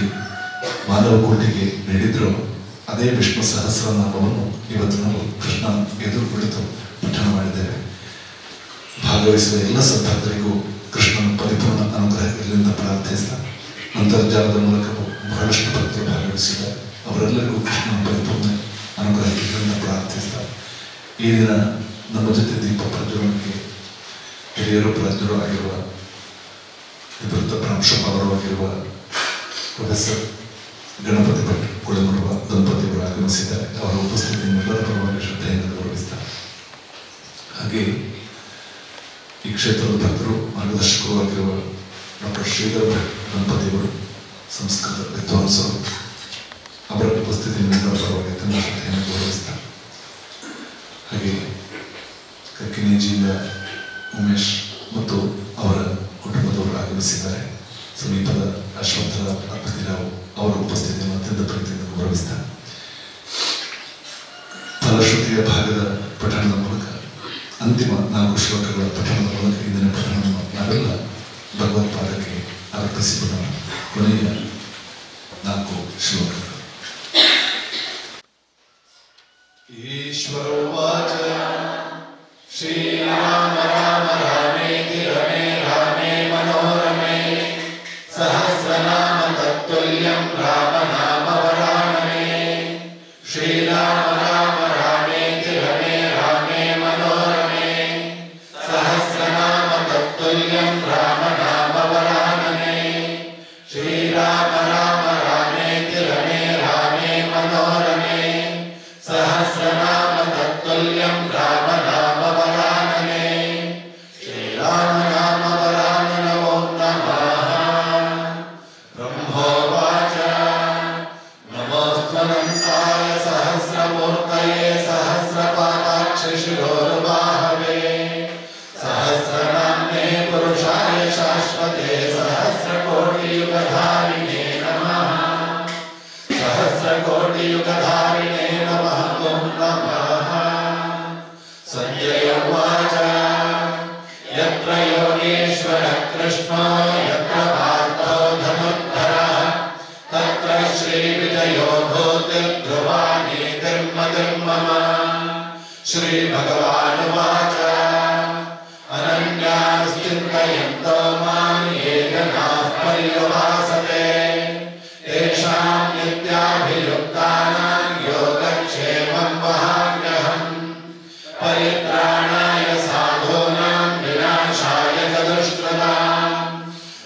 ಮಾನವ ಕೋಟಿಗೆ ನೀಡಿದ್ರು, ಅದೇ ವಿಷ್ಣು ಸಹಸ್ರನಾಮವನ್ನು ಇವತ್ತು ನಾವು ಕೃಷ್ಣನ ಎದುರು ಕುಳಿತು ಪಠಣ ಮಾಡಿದ್ದೇವೆ. ಭಾಗವಹಿಸಿದ ಎಲ್ಲ ಸದ್ಭಕ್ತರಿಗೂ ಕೃಷ್ಣನ ಪರಿಪೂರ್ಣ ಅನುಗ್ರಹ ಇಲ್ಲಿಂದ ಪ್ರಾರ್ಥಿಸಿದ. ಅಂತರ್ಜಾಲದ ಮೂಲಕ ಬಹಳಷ್ಟು ಭಕ್ತರು ಭಾಗವಹಿಸಿದ್ದಾರೆ. ಅವರೆಲ್ಲರಿಗೂ ಕೃಷ್ಣನ ಪರಿಪೂರ್ಣ ಅನುಗ್ರಹ ಇಲ್ಲಿಂದ ಪ್ರಾರ್ಥಿಸಿದ. ಈ ದಿನ ನಮ್ಮ ಜೊತೆ ದೀಪ ಪ್ರಜ್ವಲನಕ್ಕೆ ಹಿರಿಯರು ಪ್ರಜ್ವರು ಆಗಿರುವ ನಿವೃತ್ತ ಪ್ರಾಂಶುಪಾಲರು ಆಗಿರುವ ಪ್ರೊಫೆಸರ್ ಗಣಪತಿ ಭಟ್ ಕುಳಮರುವ ದಂಪತಿಗಳು ಆಗಮಿಸಿದ್ದಾರೆ. ಅವರ ಉಪಸ್ಥಿತಿಯನ್ನು ಎಲ್ಲರ ಪರವಾಗಿ ಶ್ರದ್ಧೆಯಿಂದ ಗೌರವಿಸ್ತಾರೆ. ಹಾಗೆ ಈ ಕ್ಷೇತ್ರದ ಭಕ್ತರು ಮಾರ್ಗದರ್ಶಕರು ಆಗಿರುವ ಡಾಕ್ಟರ್ ಶ್ರೀಧರ್ ಭಟ್ ದಂಪತಿಗಳು ಸಂಸ್ಕೃತ ವಿದ್ವಾಂಸರು, ಅವರ ಉಪಸ್ಥಿತಿಯನ್ನು ಎಲ್ಲರ ಪರವಾಗಿ ಅತ್ಯಂತ ಶ್ರದ್ಧೆಯನ್ನು ಗೌರವಿಸ್ತಾರೆ. ಹಾಗೆ ಕಕ್ಕಿನೇಜಿಯಿಂದ ಉಮೇಶ್ ಮತ್ತು ಅವರ ಕುಟುಂಬದವರು ಆಗಮಿಸಿದ್ದಾರೆ. ಸಮೀಪದ ಅಶ್ವತ್ಥ ಅಪ್ಪತಿರಾವ್ ಅವರ ಉಪಸ್ಥಿತಿಯನ್ನು ಅತ್ಯಂತ ಪ್ರೀತಿಯಿಂದ ಗೌರವಿಸ್ತಾರೆ. ಫಲಶ್ರುತಿಯ ಭಾಗದ ಪಠಣದ ಮೂಲಕ ಅಂತಿಮ 4 ಶ್ಲೋಕಗಳ ಪಠಣದ ಮೂಲಕ ಇಂದಿನ ಪಠಣವನ್ನು ನಾವೆಲ್ಲ ಭಗವತ್ಪಾದಕ್ಕೆ ಅರ್ಪಿಸಿದ ಕೊನೆಯ 4 ಶ್ಲೋಕಗಳು. ಈಶ್ವರೋವಾಚ ಶ್ರೀರಾಮ ರಾಮ ರಾಮೇತಿ ರಮೇ ರಾಮೇ ಮನೋರಮೇ ಸಹಸ್ರನಾಮ ತತ್ತುಲ್ಯಂ ರಾಮ ನಾಮ ವರಾನನೇ. ಶ್ರೀರಾಮ ರಾಮ ರಾಮೇತಿ ರಮೇ ರಾಮೇ ಮನೋರಮೇ ಸಹಸ್ರನಾಮ ತತ್ತುಲ್ಯಂ ರಾಮ ನಾಮ ವರಾನನೇ. ಶ್ರೀರಾಮ ರಾಮ ರಾಮೇತಿ ರಮೇ ರಾಮೇ ಮನೋರಮೇ ಸಹಸ್ರನಾಮ ತತ್ತುಲ್ಯಂ ರಾಮ ನಾಮ ವರಾನನೇ. ಶ್ರೀರಾಮ ನಾಮ ವರಾನನ ಓಂ ನಮಃ. ಬ್ರಹ್ಮೋವಾಚ ನಮೋಸ್ತ್ವನಂತಾಯ ಸಹಸ್ರಮೂರ್ತಯೇ ಸಹಸ್ರಪಾದಾಕ್ಷ ಶಿರೋರ್ಬಾಹವೇ ಸಹಸ್ರನಾಮ್ನೇ ಪುರುಷಾಯ ಶಾಶ್ವತೆ ಸಹಸ್ರಕೋಟಿಯುಗಧಾರಿಣೇ ನಮಃ. ಸಹಸ್ರಕೋಟಿಯುಗಧಾರಿಣೇ ನಮಃ ಓಂ ನಮಃ. ಸಂಜಯ ಉವಾಚ ಯತ್ರ ಯೋಗೇಶ್ವರ ಕೃಷ್ಣೋ ಯತ್ರ ಪಾರ್ಥೋ ಧನುರ್ಧರಃ ತತ್ರ ಶ್ರೀವಿಜಯೋ ಭೂತಿರ್ಧ್ರುವ ನೀತಿರ್ಮತಿರ್ಮಮ. ಶ್ರೀಭಗವಾನುವಾಚ ಅನನ್ಯಾಶ್ಚಿಂತಯಂತೋ ಮಾಂ ಯೇ ಜನಾಃ ಪರ್ಯುಪಾಸತೆ ತೇಷಾಂ ನಿತ್ಯಾಭಿಯುಕ್ತಾನಾಂ ಯೋಗಕ್ಷೇಮಂ ವಹಾಮ್ಯಹಂ. ಪರಿತ್ರಾಣಾಯ ಸಾಧೂನಾಂ ವಿನಾಶಾಯ ಚ ದುಷ್ಕೃತಾಂ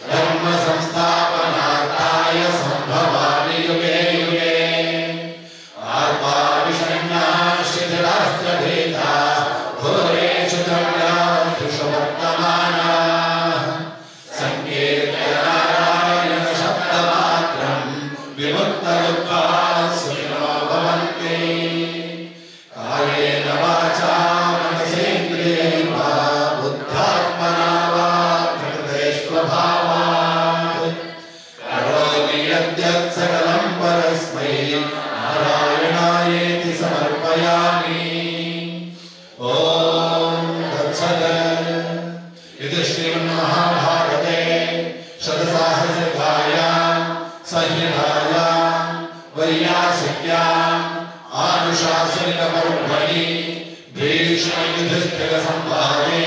ಧರ್ಮ ಸಂಸ್ಥಾಪನಾರ್ಥಾಯ ಸಂಭವಾಮಿ ಯುಗೆ ಯುಗೆ. ಆರ್ತಾವಿಷಣ್ಣಾಃ ಶಿಥಿಲಾಸ್ತ್ರಭೀತಾಃ ಘೋರೇಷು ದ್ರವ್ಯಾಧುಷು ವರ್ತಮಾನಾಃ ಸಂಕೀರ್ತ್ಯ ನಾರಾಯಣ ಶಬ್ದಮಾತ್ರಂ ವಿಮುಕ್ತದುಃಖಾಃ ಸುಖಿನೋ ಭವಂತಿ. ಕಾಯೇನ ವಾಚಾ ಮನಸೇಂದ್ರಿಯೈರ್ವಾ ಬುದ್ಧಾತ್ಮನಾ ವಾ ಪ್ರಕೃತೆ ಸ್ವಭಾವಾತ್ ಕರೋಮಿ ಯದ್ಯತ್ ಸಕಲಂ ಪರಸ್ಮೈ ನಾರಾಯಣಾಯೇತಿ ಸಮರ್ಪಯಾಮಿ. ಓಂ ತತ್ಸತ್. ಇದು ಶ್ರೀಮನ್ಮಹಾಭಾರತೆ ಶತಸಾಹಸ್ರಕಾಯಾಂ ಸಂಹಿತಾಯಾಂ ವೈಯಾಸಿಕ್ಯಾಂ ಆನುಶಾಸನಿಕ ಪರ್ವಣಿ ಭೀಷ್ಮಯುಧಿಷ್ಠಿರ ಸಂವಾದೆ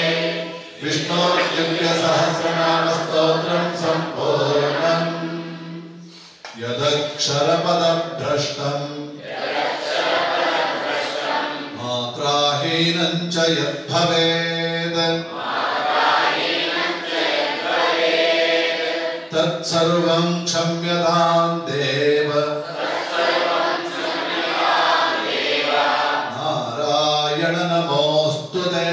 ವಿಷ್ಣೋರ್ದಿವ್ಯ ಸಹಸ್ರನಾಮ ಸ್ತೋತ್ರಂ ಸಂಪೂರ್ಣಂ. ಯದಕ್ಷರಪದಭ್ರಷ್ಟಂ ಮಾತ್ರಾಹೀನಂ ಚ ಯದ್ಭವೇದ್ ತತ್ಸರ್ವಂ ಕ್ಷಮ್ಯತಾಂ ದೇವ. ನಾರಾಯಣ ನಮೋಸ್ತುತೆ.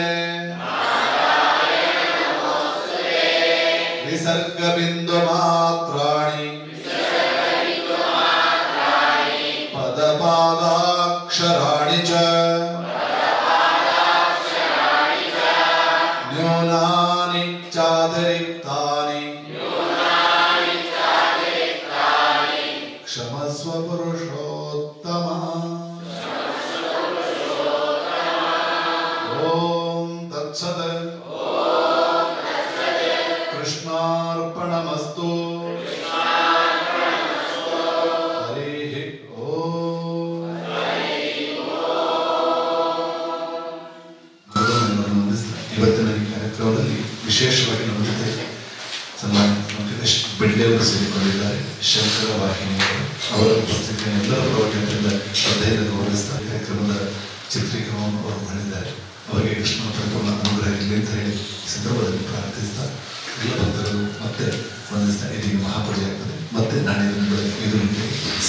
ವಿಸರ್ಗ ಬಿಂದು ಮಾತ್ರಾಣಿ ಪದಪಾದಾಕ್ಷರಾಣಿ ಚ ನ್ಯೂನಾನಿ ಚಾತಿರಿಕ್ತಾನಿ ಕ್ಷಮಸ್ವ ಪುರುಷೋತ್ತಮ. ಓಂ ತತ್ಸತ್. ಕೃಷ್ಣಾರ್ಪಣಮಸ್ತು. ಹರಿ ಓಂ. ಇವತ್ತಿನ ಈ ಕಾರ್ಯಕ್ರಮದಲ್ಲಿ ವಿಶೇಷವಾಗಿ ನಮ್ಮ ಜೊತೆ ಸನ್ಮಾನ್ಯ ವೆಂಕಟೇಶ್ ಬೆಳ್ಳಿ ಅವರು ಸೇರಿಕೊಂಡಿದ್ದಾರೆ. ಶಂಕರ ವಾಹಿನಿಯವರು ಅವರ ಉಪಸ್ಥಿತಿಯನ್ನು ಎಲ್ಲರ ಪರವಾಗಿ ಶ್ರದ್ಧೆಯಿಂದ ಗೌರವಿಸ್ತಾರೆ. ಕಾರ್ಯಕ್ರಮದ ಚಿತ್ರೀಕರಣವನ್ನು ಅವರು ಮಾಡಿದ್ದಾರೆ. ಅವರಿಗೆ ಕೃಷ್ಣ ಪರಿಪೂರ್ಣ ಅನುಗ್ರಹ ಇರಲಿ ಅಂತ ಹೇಳಿ ಸಂದರ್ಭದಲ್ಲಿ ಪ್ರಾರ್ಥಿಸ್ತಾ ಎಲ್ಲ ಭಕ್ತರು ಮತ್ತೆ ವಂದಿಸ್ತಾ ಇದೀಗ ಮಹಾಪೂಜೆ ಆಗ್ತದೆ. ಮತ್ತೆ ನಾಳೆ 5 ಗಂಟೆಗೆ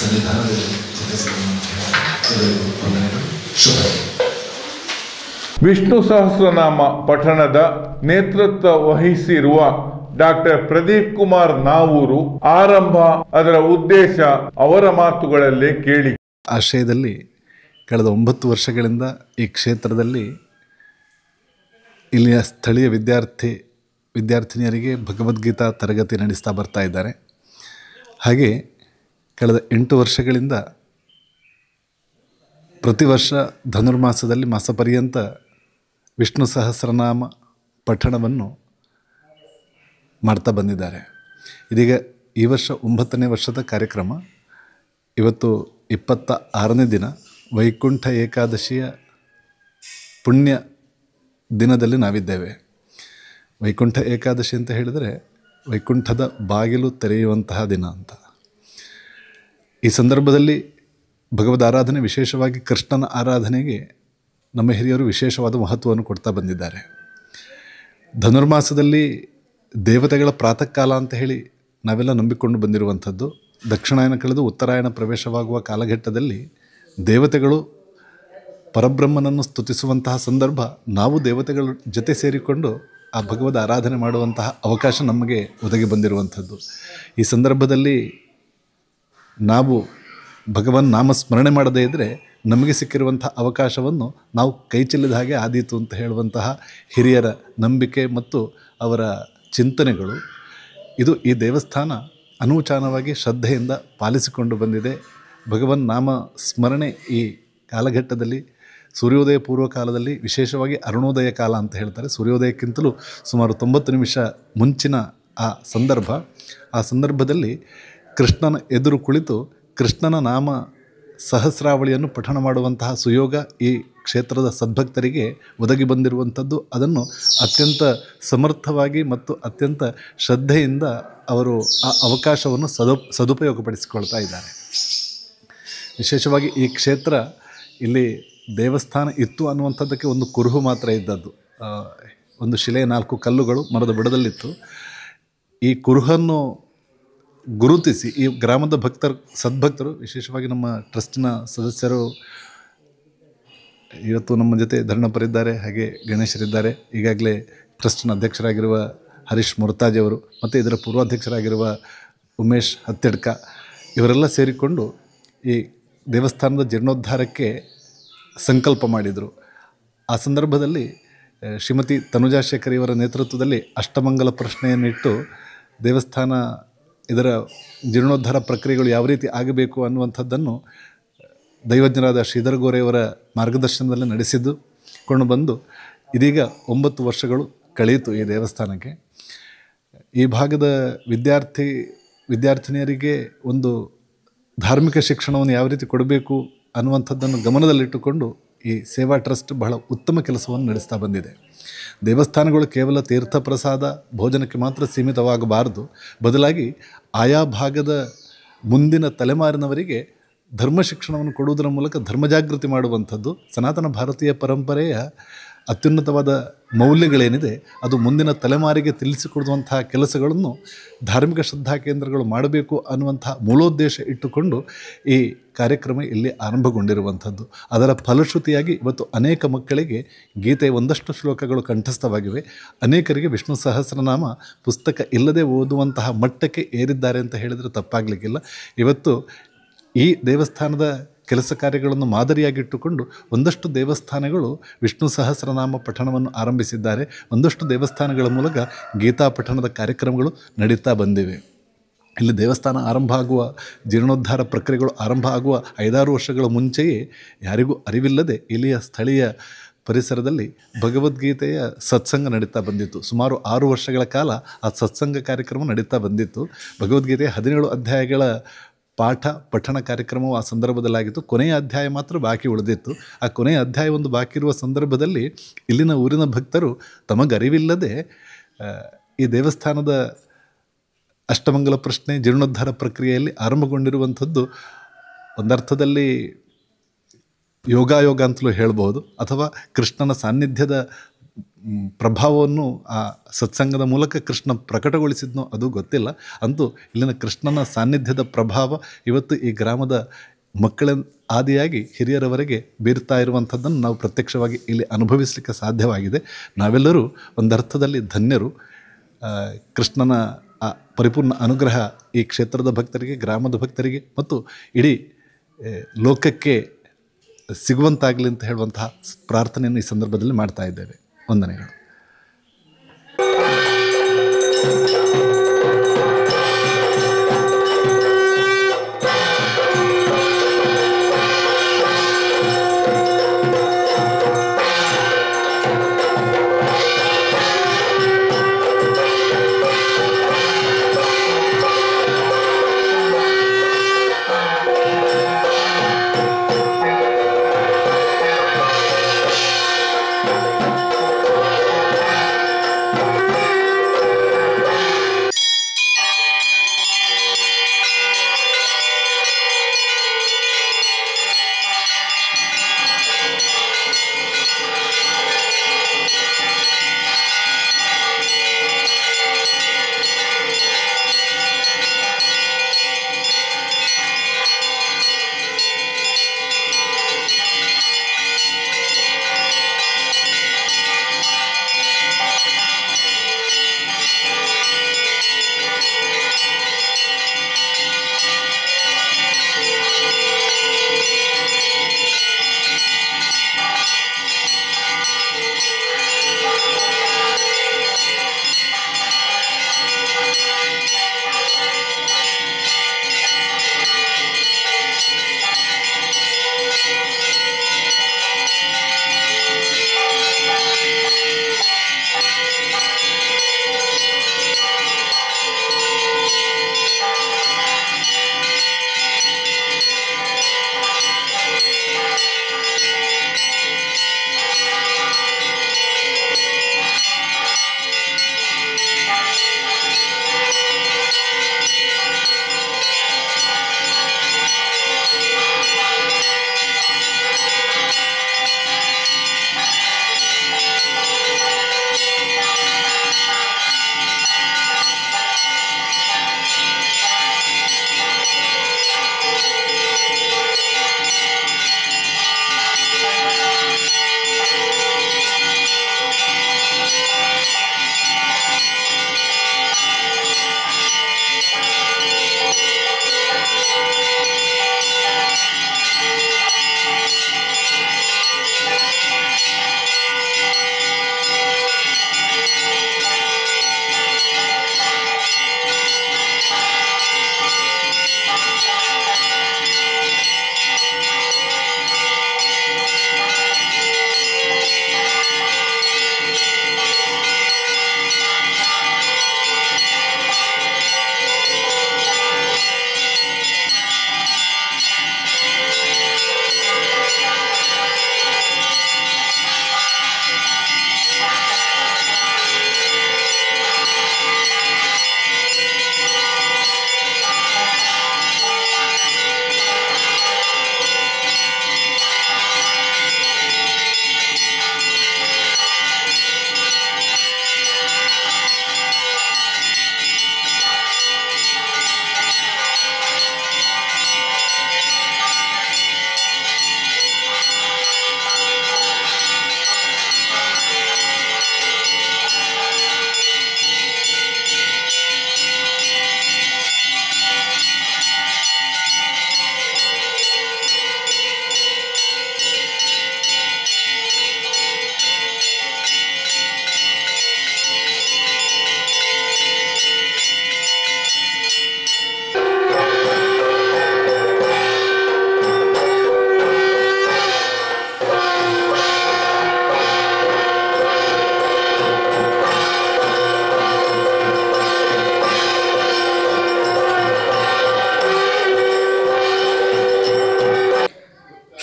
ಸನ್ನಿಧಾನದಲ್ಲಿ ಜೊತೆ ಸಿಗೋಣ ಅಂತ ಹೇಳಿ ಎಲ್ಲರಿಗೂ ವಂದನೆಗಳು. ಶುಭ. ವಿಷ್ಣು ಸಹಸ್ರನಾಮ ಪಠಣದ ನೇತೃತ್ವ ವಹಿಸಿರುವ ಡಾಕ್ಟರ್ ಪ್ರದೀಪ್ ಕುಮಾರ್ ನಾವೂರು ಆರಂಭ, ಅದರ ಉದ್ದೇಶ ಅವರ ಮಾತುಗಳಲ್ಲೇ ಕೇಳಿ. ಆಶ್ರಯದಲ್ಲಿ ಕಳೆದ 9 ವರ್ಷಗಳಿಂದ ಈ ಕ್ಷೇತ್ರದಲ್ಲಿ ಇಲ್ಲಿಯ ಸ್ಥಳೀಯ ವಿದ್ಯಾರ್ಥಿನಿಯರಿಗೆ ಭಗವದ್ಗೀತಾ ತರಗತಿ ನಡೆಸ್ತಾ ಬರ್ತಾ ಇದ್ದಾರೆ. ಹಾಗೆ ಕಳೆದ 8 ವರ್ಷಗಳಿಂದ ಪ್ರತಿ ವರ್ಷ ಧನುರ್ಮಾಸದಲ್ಲಿ ಮಾಸಪರ್ಯಂತ ವಿಷ್ಣು ಸಹಸ್ರನಾಮ ಪಠಣವನ್ನು ಮಾಡ್ತಾ ಬಂದಿದ್ದಾರೆ. ಇದೀಗ ಈ ವರ್ಷ 9ನೇ ವರ್ಷದ ಕಾರ್ಯಕ್ರಮ. ಇವತ್ತು 26ನೇ ದಿನ, ವೈಕುಂಠ ಏಕಾದಶಿಯ ಪುಣ್ಯ ದಿನದಲ್ಲಿ ನಾವಿದ್ದೇವೆ. ವೈಕುಂಠ ಏಕಾದಶಿ ಅಂತ ಹೇಳಿದರೆ ವೈಕುಂಠದ ಬಾಗಿಲು ತೆರೆಯುವಂತಹ ದಿನ ಅಂತ. ಈ ಸಂದರ್ಭದಲ್ಲಿ ಭಗವದ್ ಆರಾಧನೆ, ವಿಶೇಷವಾಗಿ ಕೃಷ್ಣನ ಆರಾಧನೆಗೆ ನಮ್ಮ ಹಿರಿಯರು ವಿಶೇಷವಾದ ಮಹತ್ವವನ್ನು ಕೊಡ್ತಾ ಬಂದಿದ್ದಾರೆ. ಧನುರ್ಮಾಸದಲ್ಲಿ ದೇವತೆಗಳ ಪ್ರಾತಃ ಕಾಲ ಅಂತ ಹೇಳಿ ನಾವೆಲ್ಲ ನಂಬಿಕೊಂಡು ಬಂದಿರುವಂಥದ್ದು. ದಕ್ಷಿಣಾಯನ ಕಳೆದು ಉತ್ತರಾಯಣ ಪ್ರವೇಶವಾಗುವ ಕಾಲಘಟ್ಟದಲ್ಲಿ ದೇವತೆಗಳು ಪರಬ್ರಹ್ಮನನ್ನು ಸ್ತುತಿಸುವಂತಹ ಸಂದರ್ಭ. ನಾವು ದೇವತೆಗಳ ಜೊತೆ ಸೇರಿಕೊಂಡು ಆ ಭಗವದ್ ಆರಾಧನೆ ಮಾಡುವಂತಹ ಅವಕಾಶ ನಮಗೆ ಒದಗಿ ಬಂದಿರುವಂಥದ್ದು. ಈ ಸಂದರ್ಭದಲ್ಲಿ ನಾವು ಭಗವನ್ ನಾಮ ಸ್ಮರಣೆ ಮಾಡದೇ ಇದ್ದರೆ ನಮಗೆ ಸಿಕ್ಕಿರುವಂಥ ಅವಕಾಶವನ್ನು ನಾವು ಕೈ ಚೆಲ್ಲಿದ ಹಾಗೆ ಆದೀತು ಅಂತ ಹೇಳುವಂತಹ ಹಿರಿಯರ ನಂಬಿಕೆ ಮತ್ತು ಅವರ ಚಿಂತನೆಗಳು. ಇದು ಈ ದೇವಸ್ಥಾನ ಅನೂಚಾನವಾಗಿ ಶ್ರದ್ಧೆಯಿಂದ ಪಾಲಿಸಿಕೊಂಡು ಬಂದಿದೆ. ಭಗವನ್ ನಾಮ ಸ್ಮರಣೆ ಈ ಕಾಲಘಟ್ಟದಲ್ಲಿ, ಸೂರ್ಯೋದಯ ಪೂರ್ವ ಕಾಲದಲ್ಲಿ, ವಿಶೇಷವಾಗಿ ಅರುಣೋದಯ ಕಾಲ ಅಂತ ಹೇಳ್ತಾರೆ, ಸೂರ್ಯೋದಯಕ್ಕಿಂತಲೂ ಸುಮಾರು 90 ನಿಮಿಷ ಮುಂಚಿನ ಆ ಸಂದರ್ಭದಲ್ಲಿ ಕೃಷ್ಣನ ಎದುರು ಕುಳಿತು ಕೃಷ್ಣನ ನಾಮ ಸಹಸ್ರಾವಳಿಯನ್ನು ಪಠಣ ಮಾಡುವಂತಹ ಸುಯೋಗ ಈ ಕ್ಷೇತ್ರದ ಸದ್ಭಕ್ತರಿಗೆ ಒದಗಿ ಬಂದಿರುವಂಥದ್ದು. ಅದನ್ನು ಅತ್ಯಂತ ಸಮರ್ಥವಾಗಿ ಮತ್ತು ಅತ್ಯಂತ ಶ್ರದ್ಧೆಯಿಂದ ಅವರು ಆ ಅವಕಾಶವನ್ನು ಸದುಪಯೋಗಪಡಿಸಿಕೊಳ್ತಾ ಇದ್ದಾರೆ. ವಿಶೇಷವಾಗಿ ಈ ಕ್ಷೇತ್ರ, ಇಲ್ಲಿ ದೇವಸ್ಥಾನ ಇತ್ತು ಅನ್ನುವಂಥದ್ದಕ್ಕೆ ಒಂದು ಕುರುಹು ಮಾತ್ರ ಇದ್ದದ್ದು. ಒಂದು ಶಿಲೆಯ 4 ಕಲ್ಲುಗಳು ಮರದ ಬುಡದಲ್ಲಿತ್ತು. ಈ ಕುರುಹನ್ನು ಗುರುತಿಸಿ ಈ ಗ್ರಾಮದ ಸದ್ಭಕ್ತರು, ವಿಶೇಷವಾಗಿ ನಮ್ಮ ಟ್ರಸ್ಟಿನ ಸದಸ್ಯರು ಇವತ್ತು ನಮ್ಮ ಜೊತೆ ಧರಣಪರಿದ್ದಾರೆ. ಹಾಗೆ ಗಣೇಶರಿದ್ದಾರೆ. ಈಗಾಗಲೇ ಟ್ರಸ್ಟಿನ ಅಧ್ಯಕ್ಷರಾಗಿರುವ ಹರೀಶ್ ಮುರ್ತಾಜ್ ಅವರು ಮತ್ತು ಇದರ ಪೂರ್ವಾಧ್ಯಕ್ಷರಾಗಿರುವ ಉಮೇಶ್ ಹತ್ತೆಡ್ಕ ಇವರೆಲ್ಲ ಸೇರಿಕೊಂಡು ಈ ದೇವಸ್ಥಾನದ ಜೀರ್ಣೋದ್ಧಾರಕ್ಕೆ ಸಂಕಲ್ಪ ಮಾಡಿದರು. ಆ ಸಂದರ್ಭದಲ್ಲಿ ಶ್ರೀಮತಿ ತನುಜಾ ಶೇಖರ್ ಇವರ ನೇತೃತ್ವದಲ್ಲಿ ಅಷ್ಟಮಂಗಲ ಪ್ರಶ್ನೆಯನ್ನಿಟ್ಟು ದೇವಸ್ಥಾನ ಇದರ ಜೀರ್ಣೋದ್ಧಾರ ಪ್ರಕ್ರಿಯೆಗಳು ಯಾವ ರೀತಿ ಆಗಬೇಕು ಅನ್ನುವಂಥದ್ದನ್ನು ದೈವಜ್ಞರಾದ ಶ್ರೀಧರ್ ಗೋರೆಯವರ ಮಾರ್ಗದರ್ಶನದಲ್ಲಿ ನಡೆಸಿಕೊಂಡು ಬಂದು ಇದೀಗ 9 ವರ್ಷಗಳು ಕಳೆಯಿತು ಈ ದೇವಸ್ಥಾನಕ್ಕೆ. ಈ ಭಾಗದ ವಿದ್ಯಾರ್ಥಿನಿಯರಿಗೆ ಒಂದು ಧಾರ್ಮಿಕ ಶಿಕ್ಷಣವನ್ನು ಯಾವ ರೀತಿ ಕೊಡಬೇಕು ಅನ್ನುವಂಥದ್ದನ್ನು ಗಮನದಲ್ಲಿಟ್ಟುಕೊಂಡು ಈ ಸೇವಾ ಟ್ರಸ್ಟ್ ಬಹಳ ಉತ್ತಮ ಕೆಲಸವನ್ನು ನಡೆಸ್ತಾ ಬಂದಿದೆ. ದೇವಸ್ಥಾನಗಳು ಕೇವಲ ತೀರ್ಥ ಪ್ರಸಾದ ಭೋಜನಕ್ಕೆ ಮಾತ್ರ ಸೀಮಿತವಾಗಬಾರದು. ಬದಲಾಗಿ ಆಯಾ ಭಾಗದ ಮುಂದಿನ ತಲೆಮಾರಿನವರಿಗೆ ಧರ್ಮ ಶಿಕ್ಷಣವನ್ನು ಕೊಡುವುದರ ಮೂಲಕ ಧರ್ಮಜಾಗೃತಿ ಮಾಡುವಂಥದ್ದು ಸನಾತನ ಭಾರತೀಯ ಪರಂಪರೆಯ ಅತ್ಯುನ್ನತವಾದ ಮೌಲ್ಯಗಳೇನಿದೆ ಅದು ಮುಂದಿನ ತಲೆಮಾರಿಗೆ ತಿಳಿಸಿಕೊಡುವಂತಹ ಕೆಲಸಗಳನ್ನು ಧಾರ್ಮಿಕ ಶ್ರದ್ಧಾ ಕೇಂದ್ರಗಳು ಮಾಡಬೇಕು ಅನ್ನುವಂತಹ ಮೂಲೋದ್ದೇಶ ಇಟ್ಟುಕೊಂಡು ಈ ಕಾರ್ಯಕ್ರಮ ಇಲ್ಲಿ ಆರಂಭಗೊಂಡಿರುವಂಥದ್ದು. ಅದರ ಫಲಶ್ರುತಿಯಾಗಿ ಇವತ್ತು ಅನೇಕ ಮಕ್ಕಳಿಗೆ ಗೀತೆಯ ಒಂದಷ್ಟು ಶ್ಲೋಕಗಳು ಕಂಠಸ್ಥವಾಗಿವೆ. ಅನೇಕರಿಗೆ ವಿಷ್ಣು ಸಹಸ್ರನಾಮ ಪುಸ್ತಕ ಇಲ್ಲದೆ ಓದುವಂತಹ ಮಟ್ಟಕ್ಕೆ ಏರಿದ್ದಾರೆ ಅಂತ ಹೇಳಿದರೆ ತಪ್ಪಾಗಲಿಕ್ಕಿಲ್ಲ. ಇವತ್ತು ಈ ದೇವಸ್ಥಾನದ ಕೆಲಸ ಕಾರ್ಯಗಳನ್ನು ಮಾದರಿಯಾಗಿಟ್ಟುಕೊಂಡು ಒಂದಷ್ಟು ದೇವಸ್ಥಾನಗಳು ವಿಷ್ಣು ಸಹಸ್ರನಾಮ ಪಠಣವನ್ನು ಆರಂಭಿಸಿದ್ದಾರೆ. ಒಂದಷ್ಟು ದೇವಸ್ಥಾನಗಳ ಮೂಲಕ ಗೀತಾ ಪಠಣದ ಕಾರ್ಯಕ್ರಮಗಳು ನಡೀತಾ ಬಂದಿವೆ. ಇಲ್ಲಿ ದೇವಸ್ಥಾನ ಆರಂಭ ಆಗುವ, ಜೀರ್ಣೋದ್ಧಾರ ಪ್ರಕ್ರಿಯೆಗಳು ಆರಂಭ ಆಗುವ 5-6 ವರ್ಷಗಳ ಮುಂಚೆಯೇ ಯಾರಿಗೂ ಅರಿವಿಲ್ಲದೆ ಇಲ್ಲಿಯ ಸ್ಥಳೀಯ ಪರಿಸರದಲ್ಲಿ ಭಗವದ್ಗೀತೆಯ ಸತ್ಸಂಗ ನಡೀತಾ ಬಂದಿತ್ತು. ಸುಮಾರು 6 ವರ್ಷಗಳ ಕಾಲ ಆ ಸತ್ಸಂಗ ಕಾರ್ಯಕ್ರಮ ನಡೀತಾ ಬಂದಿತ್ತು. ಭಗವದ್ಗೀತೆಯ 17 ಅಧ್ಯಾಯಗಳ ಪಠಣ ಕಾರ್ಯಕ್ರಮವು ಆ ಸಂದರ್ಭದಲ್ಲಾಗಿತ್ತು. ಕೊನೆಯ ಅಧ್ಯಾಯ ಮಾತ್ರ ಬಾಕಿ ಉಳಿದಿತ್ತು. ಆ ಕೊನೆಯ ಅಧ್ಯಾಯ ಒಂದು ಬಾಕಿ ಇರುವ ಸಂದರ್ಭದಲ್ಲಿ ಇಲ್ಲಿನ ಊರಿನ ಭಕ್ತರು ತಮಗರಿವಿಲ್ಲದೆ ಈ ದೇವಸ್ಥಾನದ ಅಷ್ಟಮಂಗಲ ಪ್ರಶ್ನೆ ಜೀರ್ಣೋದ್ಧಾರ ಪ್ರಕ್ರಿಯೆಯಲ್ಲಿ ಆರಂಭಗೊಂಡಿರುವಂಥದ್ದು ಒಂದರ್ಥದಲ್ಲಿ ಯೋಗಾಯೋಗ ಅಂತಲೂ ಹೇಳ್ಬೋದು, ಅಥವಾ ಕೃಷ್ಣನ ಸಾನ್ನಿಧ್ಯದ ಪ್ರಭಾವವನ್ನು ಆ ಸತ್ಸಂಗದ ಮೂಲಕ ಕೃಷ್ಣ ಪ್ರಕಟಗೊಳಿಸಿದ್ನೋ ಅದು ಗೊತ್ತಿಲ್ಲ. ಅಂತೂ ಇಲ್ಲಿನ ಕೃಷ್ಣನ ಸಾನ್ನಿಧ್ಯದ ಪ್ರಭಾವ ಇವತ್ತು ಈ ಗ್ರಾಮದ ಮಕ್ಕಳ ಆದಿಯಾಗಿ ಹಿರಿಯರವರೆಗೆ ಬೀರ್ತಾ ಇರುವಂಥದ್ದನ್ನು ನಾವು ಪ್ರತ್ಯಕ್ಷವಾಗಿ ಇಲ್ಲಿ ಅನುಭವಿಸಲಿಕ್ಕೆ ಸಾಧ್ಯವಾಗಿದೆ. ನಾವೆಲ್ಲರೂ ಒಂದರ್ಥದಲ್ಲಿ ಧನ್ಯರು. ಕೃಷ್ಣನ ಆ ಪರಿಪೂರ್ಣ ಅನುಗ್ರಹ ಈ ಕ್ಷೇತ್ರದ ಭಕ್ತರಿಗೆ, ಗ್ರಾಮದ ಭಕ್ತರಿಗೆ ಮತ್ತು ಇಡೀ ಲೋಕಕ್ಕೆ ಸಿಗುವಂತಾಗಲಿ ಅಂತ ಹೇಳುವಂತಹ ಪ್ರಾರ್ಥನೆಯನ್ನು ಈ ಸಂದರ್ಭದಲ್ಲಿ ಮಾಡ್ತಾ ಇದ್ದೇವೆ. ವಂದನೆಗಳು.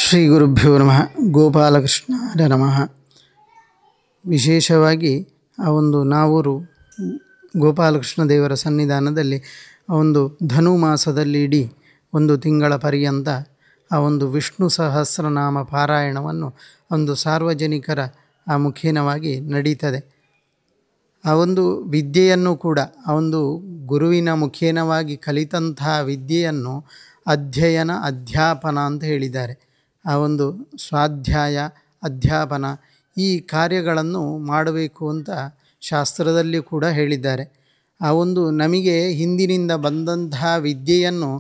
ಶ್ರೀ ಗುರುಭ್ಯೋ ನಮಃ. ಗೋಪಾಲಕೃಷ್ಣಾಯ ನಮಃ. ವಿಶೇಷವಾಗಿ ಆ ಒಂದು ನಾವೂರು ಗೋಪಾಲಕೃಷ್ಣ ದೇವರ ಸನ್ನಿಧಾನದಲ್ಲಿ ಆ ಒಂದು ಧನುಮಾಸದಲ್ಲಿ ಇಡೀ ಒಂದು ತಿಂಗಳ ಪರ್ಯಂತ ಆ ಒಂದು ವಿಷ್ಣು ಸಹಸ್ರನಾಮ ಪಾರಾಯಣವನ್ನು ಒಂದು ಸಾರ್ವಜನಿಕರ ಆ ಮುಖೇನವಾಗಿ ನಡೀತದೆ. ಆ ಒಂದು ವಿದ್ಯೆಯನ್ನು ಕೂಡ ಆ ಒಂದು ಗುರುವಿನ ಮುಖೇನವಾಗಿ ಕಲಿತಂತಹ ವಿದ್ಯೆಯನ್ನು ಅಧ್ಯಯನ ಅಧ್ಯಾಪನ ಅಂತ ಹೇಳಿದ್ದಾರೆ. ಆ ಒಂದು ಸ್ವಾಧ್ಯಾಯ ಅಧ್ಯಾಪನ ಈ ಕಾರ್ಯಗಳನ್ನು ಮಾಡಬೇಕು ಅಂತ ಶಾಸ್ತ್ರದಲ್ಲಿ ಕೂಡ ಹೇಳಿದ್ದಾರೆ. ಆ ಒಂದು ನಮಗೆ ಹಿಂದಿನಿಂದ ಬಂದಂತಹ ವಿದ್ಯೆಯನ್ನು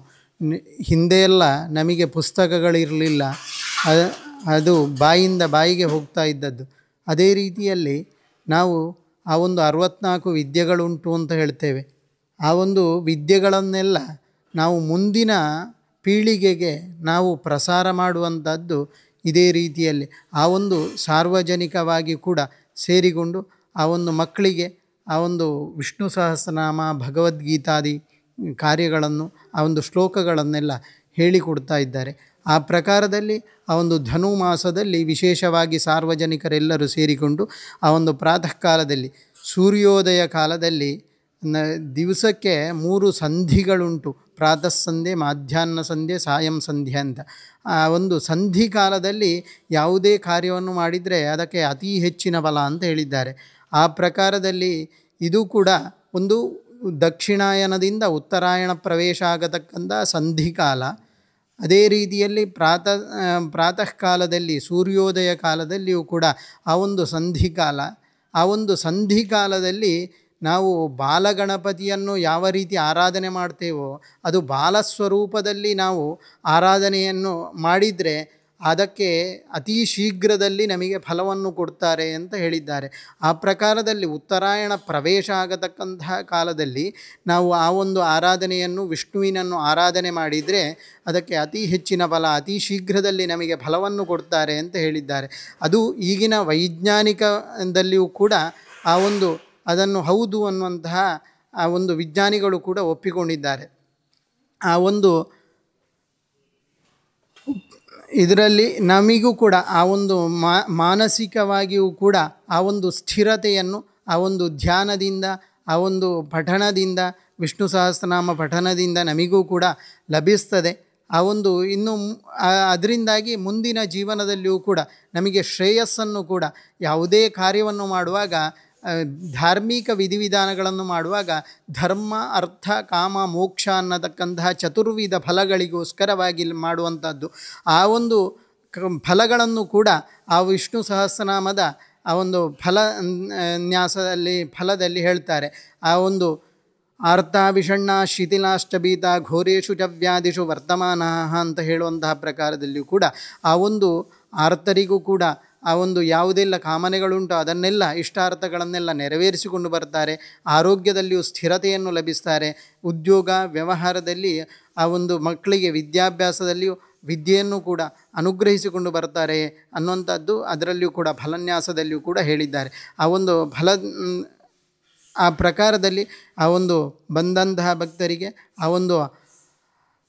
ಹಿಂದೆ ಎಲ್ಲ ನಮಗೆ ಪುಸ್ತಕಗಳಿರಲಿಲ್ಲ, ಅದು ಬಾಯಿಂದ ಬಾಯಿಗೆ ಹೋಗ್ತಾ ಇದ್ದದ್ದು. ಅದೇ ರೀತಿಯಲ್ಲಿ ನಾವು ಆ ಒಂದು 64 ವಿದ್ಯೆಗಳುಂಟು ಅಂತ ಹೇಳ್ತೇವೆ. ಆ ಒಂದು ವಿದ್ಯೆಗಳನ್ನೆಲ್ಲ ನಾವು ಮುಂದಿನ ಪೀಳಿಗೆಗೆ ನಾವು ಪ್ರಸಾರ ಮಾಡುವಂಥದ್ದು ಇದೇ ರೀತಿಯಲ್ಲಿ ಆ ಒಂದು ಸಾರ್ವಜನಿಕವಾಗಿ ಕೂಡ ಸೇರಿಕೊಂಡು ಆ ಒಂದು ಮಕ್ಕಳಿಗೆ ಆ ಒಂದು ವಿಷ್ಣು ಸಹಸ್ರನಾಮ ಭಗವದ್ಗೀತಾದಿ ಕಾರ್ಯಗಳನ್ನು ಆ ಒಂದು ಶ್ಲೋಕಗಳನ್ನೆಲ್ಲ ಹೇಳಿಕೊಡ್ತಾ ಇದ್ದಾರೆ. ಆ ಪ್ರಕಾರದಲ್ಲಿ ಆ ಒಂದು ಧನುಮಾಸದಲ್ಲಿ ವಿಶೇಷವಾಗಿ ಸಾರ್ವಜನಿಕರೆಲ್ಲರೂ ಸೇರಿಕೊಂಡು ಆ ಒಂದು ಪ್ರಾತಃ ಕಾಲದಲ್ಲಿ ಸೂರ್ಯೋದಯ ಕಾಲದಲ್ಲಿ ದಿವಸಕ್ಕೆ 3 ಸಂಧಿಗಳುಂಟು. ಪ್ರಾತಃ ಸಂಧ್ಯೆ, ಮಾಧ್ಯಾಹ್ನ ಸಂಧ್ಯೆ, ಸಾಯಂ ಸಂಧ್ಯೆ ಅಂತ. ಆ ಒಂದು ಸಂಧಿ ಕಾಲದಲ್ಲಿ ಯಾವುದೇ ಕಾರ್ಯವನ್ನು ಮಾಡಿದರೆ ಅದಕ್ಕೆ ಅತಿ ಹೆಚ್ಚಿನ ಫಲ ಅಂತ ಹೇಳಿದ್ದಾರೆ. ಆ ಪ್ರಕಾರದಲ್ಲಿ ಇದು ಕೂಡ ಒಂದು ದಕ್ಷಿಣಾಯನದಿಂದ ಉತ್ತರಾಯಣ ಪ್ರವೇಶ ಆಗತಕ್ಕಂಥ ಸಂಧಿಕಾಲ. ಅದೇ ರೀತಿಯಲ್ಲಿ ಪ್ರಾತಃ ಕಾಲದಲ್ಲಿ ಸೂರ್ಯೋದಯ ಕಾಲದಲ್ಲಿಯೂ ಕೂಡ ಆ ಒಂದು ಸಂಧಿಕಾಲ. ಆ ಒಂದು ಸಂಧಿಕಾಲದಲ್ಲಿ ನಾವು ಬಾಲಗಣಪತಿಯನ್ನು ಯಾವ ರೀತಿ ಆರಾಧನೆ ಮಾಡ್ತೇವೋ ಅದು ಬಾಲಸ್ವರೂಪದಲ್ಲಿ ನಾವು ಆರಾಧನೆಯನ್ನು ಮಾಡಿದರೆ ಅದಕ್ಕೆ ಅತಿ ಶೀಘ್ರದಲ್ಲಿ ನಮಗೆ ಫಲವನ್ನು ಕೊಡ್ತಾರೆ ಅಂತ ಹೇಳಿದ್ದಾರೆ. ಆ ಪ್ರಕಾರದಲ್ಲಿ ಉತ್ತರಾಯಣ ಪ್ರವೇಶ ಆಗತಕ್ಕಂತಹ ಕಾಲದಲ್ಲಿ ನಾವು ಆ ಒಂದು ಆರಾಧನೆಯನ್ನು ವಿಷ್ಣುವಿನನ್ನು ಆರಾಧನೆ ಮಾಡಿದರೆ ಅದಕ್ಕೆ ಅತಿ ಹೆಚ್ಚಿನ ಫಲ, ಅತಿ ಶೀಘ್ರದಲ್ಲಿ ನಮಗೆ ಫಲವನ್ನು ಕೊಡ್ತಾರೆ ಅಂತ ಹೇಳಿದ್ದಾರೆ. ಅದು ಈಗಿನ ವೈಜ್ಞಾನಿಕದಲ್ಲಿಯೂ ಕೂಡ ಆ ಒಂದು ಅದನ್ನು ಹೌದು ಅನ್ನುವಂತಹ ಆ ಒಂದು ವಿಜ್ಞಾನಿಗಳು ಕೂಡ ಒಪ್ಪಿಕೊಂಡಿದ್ದಾರೆ. ಆ ಒಂದು ಇದರಲ್ಲಿ ನಮಗೂ ಕೂಡ ಆ ಒಂದು ಮಾನಸಿಕವಾಗಿಯೂ ಕೂಡ ಆ ಒಂದು ಸ್ಥಿರತೆಯನ್ನು ಆ ಒಂದು ಧ್ಯಾನದಿಂದ ಆ ಒಂದು ಪಠಣದಿಂದ ವಿಷ್ಣು ಸಹಸ್ರನಾಮ ಪಠಣದಿಂದ ನಮಗೂ ಕೂಡ ಲಭಿಸ್ತದೆ. ಆ ಒಂದು ಇನ್ನು ಅದರಿಂದಾಗಿ ಮುಂದಿನ ಜೀವನದಲ್ಲಿಯೂ ಕೂಡ ನಮಗೆ ಶ್ರೇಯಸ್ಸನ್ನು ಕೂಡ ಯಾವುದೇ ಕಾರ್ಯವನ್ನು ಮಾಡುವಾಗ ಧಾರ್ಮಿಕ ವಿಧಿವಿಧಾನಗಳನ್ನು ಮಾಡುವಾಗ ಧರ್ಮ ಅರ್ಥ ಕಾಮ ಮೋಕ್ಷ ಅನ್ನತಕ್ಕಂತಹ ಚತುರ್ವಿಧ ಫಲಗಳಿಗೋಸ್ಕರವಾಗಿ ಮಾಡುವಂಥದ್ದು. ಆ ಒಂದು ಫಲಗಳನ್ನು ಕೂಡ ಆ ವಿಷ್ಣು ಸಹಸ್ರನಾಮದ ಆ ಒಂದು ಫಲದಲ್ಲಿ ಹೇಳ್ತಾರೆ. ಆ ಒಂದು ಆರ್ತಾಭಿಷಣ್ಣ ಶಿಥಿಲಾಷ್ಟಭೀತ ಘೋರೇಶು ಚ ವ್ಯಾಧಿಷು ವರ್ತಮಾನ ಅಂತ ಹೇಳುವಂತಹ ಪ್ರಕಾರದಲ್ಲಿಯೂ ಕೂಡ ಆ ಒಂದು ಆರ್ತರಿಗೂ ಕೂಡ ಆ ಒಂದು ಯಾವುದೆಲ್ಲ ಕಾಮನೆಗಳುಂಟು ಅದನ್ನೆಲ್ಲ ಇಷ್ಟಾರ್ಥಗಳನ್ನೆಲ್ಲ ನೆರವೇರಿಸಿಕೊಂಡು ಬರ್ತಾರೆ. ಆರೋಗ್ಯದಲ್ಲಿಯೂ ಸ್ಥಿರತೆಯನ್ನು ಲಭಿಸ್ತಾರೆ. ಉದ್ಯೋಗ ವ್ಯವಹಾರದಲ್ಲಿ ಆ ಒಂದು ಮಕ್ಕಳಿಗೆ ವಿದ್ಯಾಭ್ಯಾಸದಲ್ಲಿಯೂ ವಿದ್ಯೆಯನ್ನು ಕೂಡ ಅನುಗ್ರಹಿಸಿಕೊಂಡು ಬರ್ತಾರೆ ಅನ್ನುವಂಥದ್ದು ಅದರಲ್ಲಿಯೂ ಕೂಡ ಫಲನ್ಯಾಸದಲ್ಲಿಯೂ ಕೂಡ ಹೇಳಿದ್ದಾರೆ. ಆ ಒಂದು ಆ ಪ್ರಕಾರದಲ್ಲಿ ಆ ಒಂದು ಬಂದಂತಹ ಭಕ್ತರಿಗೆ ಆ ಒಂದು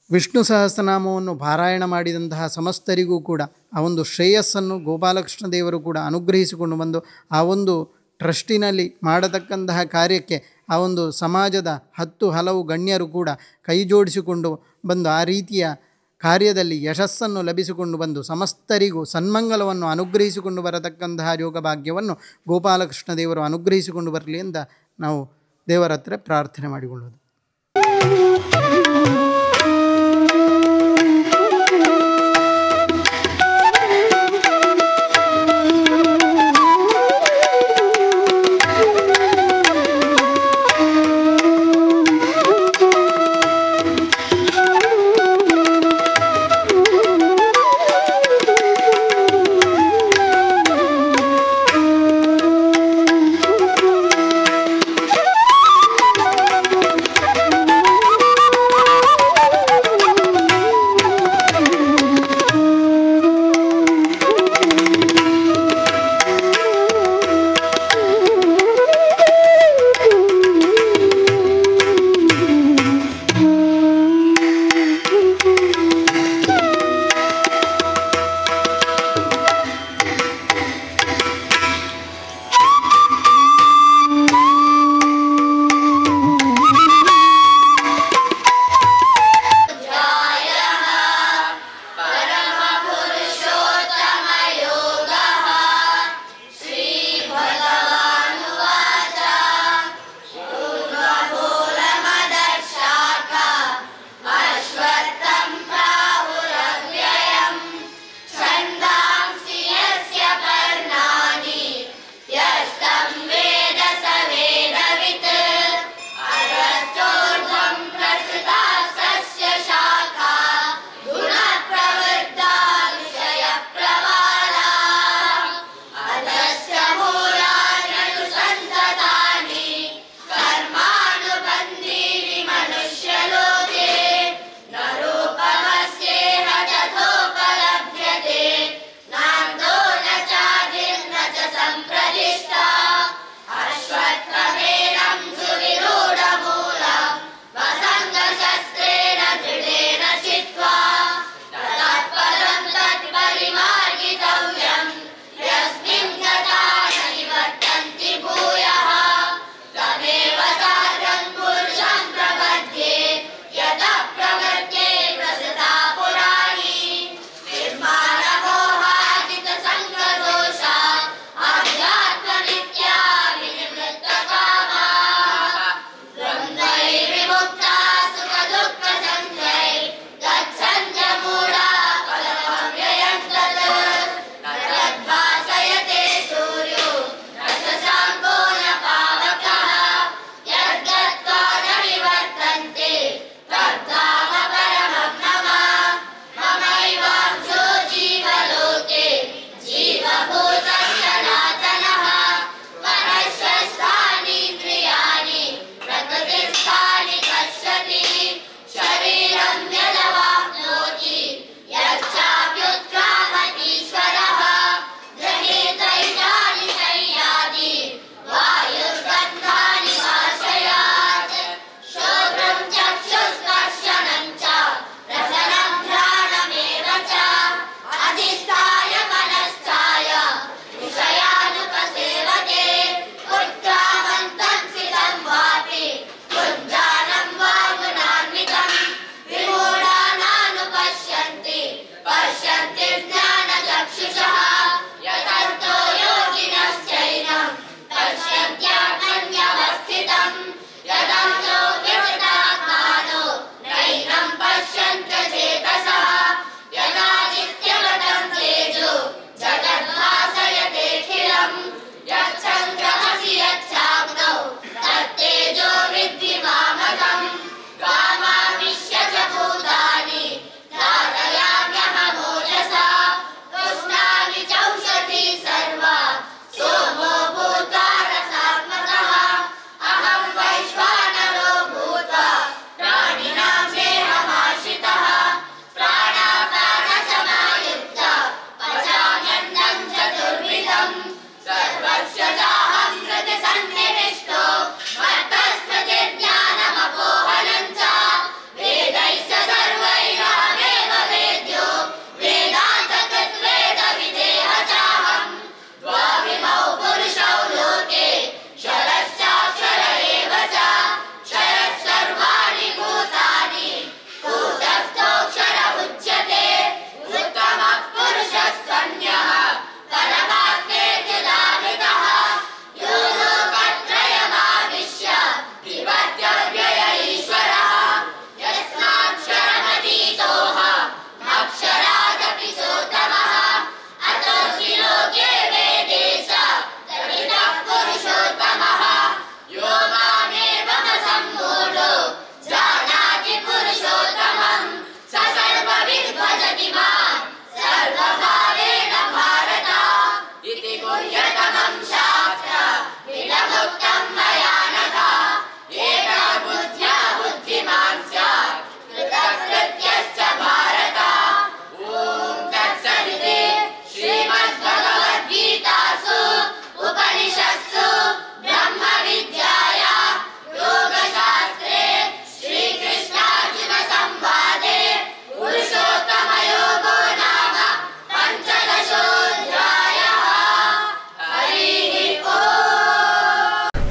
ವಿಷ್ಣು ಸಹಸ್ರನಾಮವನ್ನು ಪಾರಾಯಣ ಮಾಡಿದಂತಹ ಸಮಸ್ತರಿಗೂ ಕೂಡ ಆ ಒಂದು ಶ್ರೇಯಸ್ಸನ್ನು ಗೋಪಾಲಕೃಷ್ಣ ದೇವರು ಕೂಡ ಅನುಗ್ರಹಿಸಿಕೊಂಡು ಬಂದು ಆ ಒಂದು ಟ್ರಸ್ಟಿನಲ್ಲಿ ಮಾಡತಕ್ಕಂತಹ ಕಾರ್ಯಕ್ಕೆ ಆ ಒಂದು ಸಮಾಜದ 10 ಹಲವು ಗಣ್ಯರು ಕೂಡ ಕೈ ಜೋಡಿಸಿಕೊಂಡು ಬಂದು ಆ ರೀತಿಯ ಕಾರ್ಯದಲ್ಲಿ ಯಶಸ್ಸನ್ನು ಲಭಿಸಿಕೊಂಡು ಬಂದು ಸಮಸ್ತರಿಗೂ ಸನ್ಮಂಗಲವನ್ನು ಅನುಗ್ರಹಿಸಿಕೊಂಡು ಬರತಕ್ಕಂತಹ ಯೋಗಭಾಗ್ಯವನ್ನು ಗೋಪಾಲಕೃಷ್ಣ ದೇವರು ಅನುಗ್ರಹಿಸಿಕೊಂಡು ಬರಲಿ ಅಂತ ನಾವು ದೇವರ ಹತ್ರ ಪ್ರಾರ್ಥನೆ ಮಾಡಿಕೊಳ್ಳೋದು.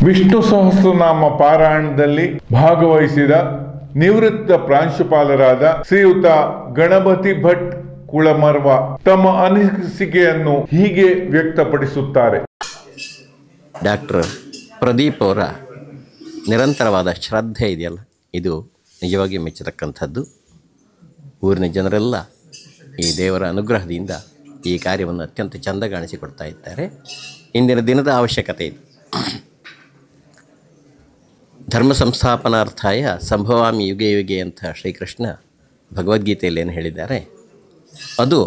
ವಿಷ್ಣು ಸಹಸ್ರನಾಮ ಪಾರಾಯಣದಲ್ಲಿ ಭಾಗವಹಿಸಿದ ನಿವೃತ್ತ ಪ್ರಾಂಶುಪಾಲರಾದ ಶ್ರೀಯುತ ಗಣಪತಿ ಭಟ್ ಕುಳಮರ್ವ ತಮ್ಮ ಅನಿಸಿಕೆಯನ್ನು ಹೀಗೆ ವ್ಯಕ್ತಪಡಿಸುತ್ತಾರೆ. ಡಾಕ್ಟರ್ ಪ್ರದೀಪ್ ಅವರ ನಿರಂತರವಾದ ಶ್ರದ್ಧೆ ಇದೆಯಲ್ಲ, ಇದು ನಿಜವಾಗಿ ಮೆಚ್ಚತಕ್ಕಂಥದ್ದು. ಊರಿನ ಜನರೆಲ್ಲ ಈ ದೇವರ ಅನುಗ್ರಹದಿಂದ ಈ ಕಾರ್ಯವನ್ನು ಅತ್ಯಂತ ಚೆಂದಗಾಣಿಸಿಕೊಡ್ತಾ ಇದ್ದಾರೆ. ಇಂದಿನ ದಿನದ ಅವಶ್ಯಕತೆ ಇದೆ. ಧರ್ಮ ಸಂಸ್ಥಾಪನಾರ್ಥಾಯ ಸಂಭವಾಮಿ ಯುಗೆ ಯುಗೆ ಅಂತ ಶ್ರೀಕೃಷ್ಣ ಭಗವದ್ಗೀತೆಯಲ್ಲಿ ಏನು ಹೇಳಿದ್ದಾರೆ, ಅದು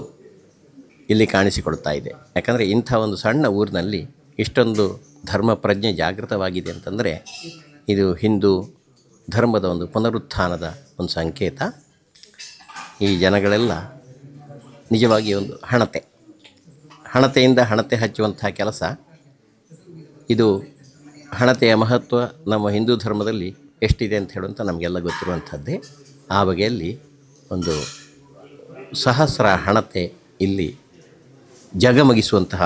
ಇಲ್ಲಿ ಕಾಣಿಸಿಕೊಡ್ತಾ ಇದೆ. ಯಾಕಂದರೆ ಇಂಥ ಒಂದು ಸಣ್ಣ ಊರಿನಲ್ಲಿ ಇಷ್ಟೊಂದು ಧರ್ಮ ಪ್ರಜ್ಞೆ ಜಾಗೃತವಾಗಿದೆ ಅಂತಂದರೆ ಇದು ಹಿಂದೂ ಧರ್ಮದ ಒಂದು ಪುನರುತ್ಥಾನದ ಒಂದು ಸಂಕೇತ. ಈ ಜನಗಳೆಲ್ಲ ನಿಜವಾಗಿ ಒಂದು ಹಣತೆಯಿಂದ ಹಣತೆ ಹಚ್ಚುವಂಥ ಕೆಲಸ ಇದು. ಹಣತೆಯ ಮಹತ್ವ ನಮ್ಮ ಹಿಂದೂ ಧರ್ಮದಲ್ಲಿ ಎಷ್ಟಿದೆ ಅಂತ ಹೇಳುವಂಥ ನಮಗೆಲ್ಲ ಗೊತ್ತಿರುವಂಥದ್ದೇ. ಆ ಬಗೆಯಲ್ಲಿ ಒಂದು ಸಹಸ್ರ ಹಣತೆ ಇಲ್ಲಿ ಜಗಮಗಿಸುವಂತಹ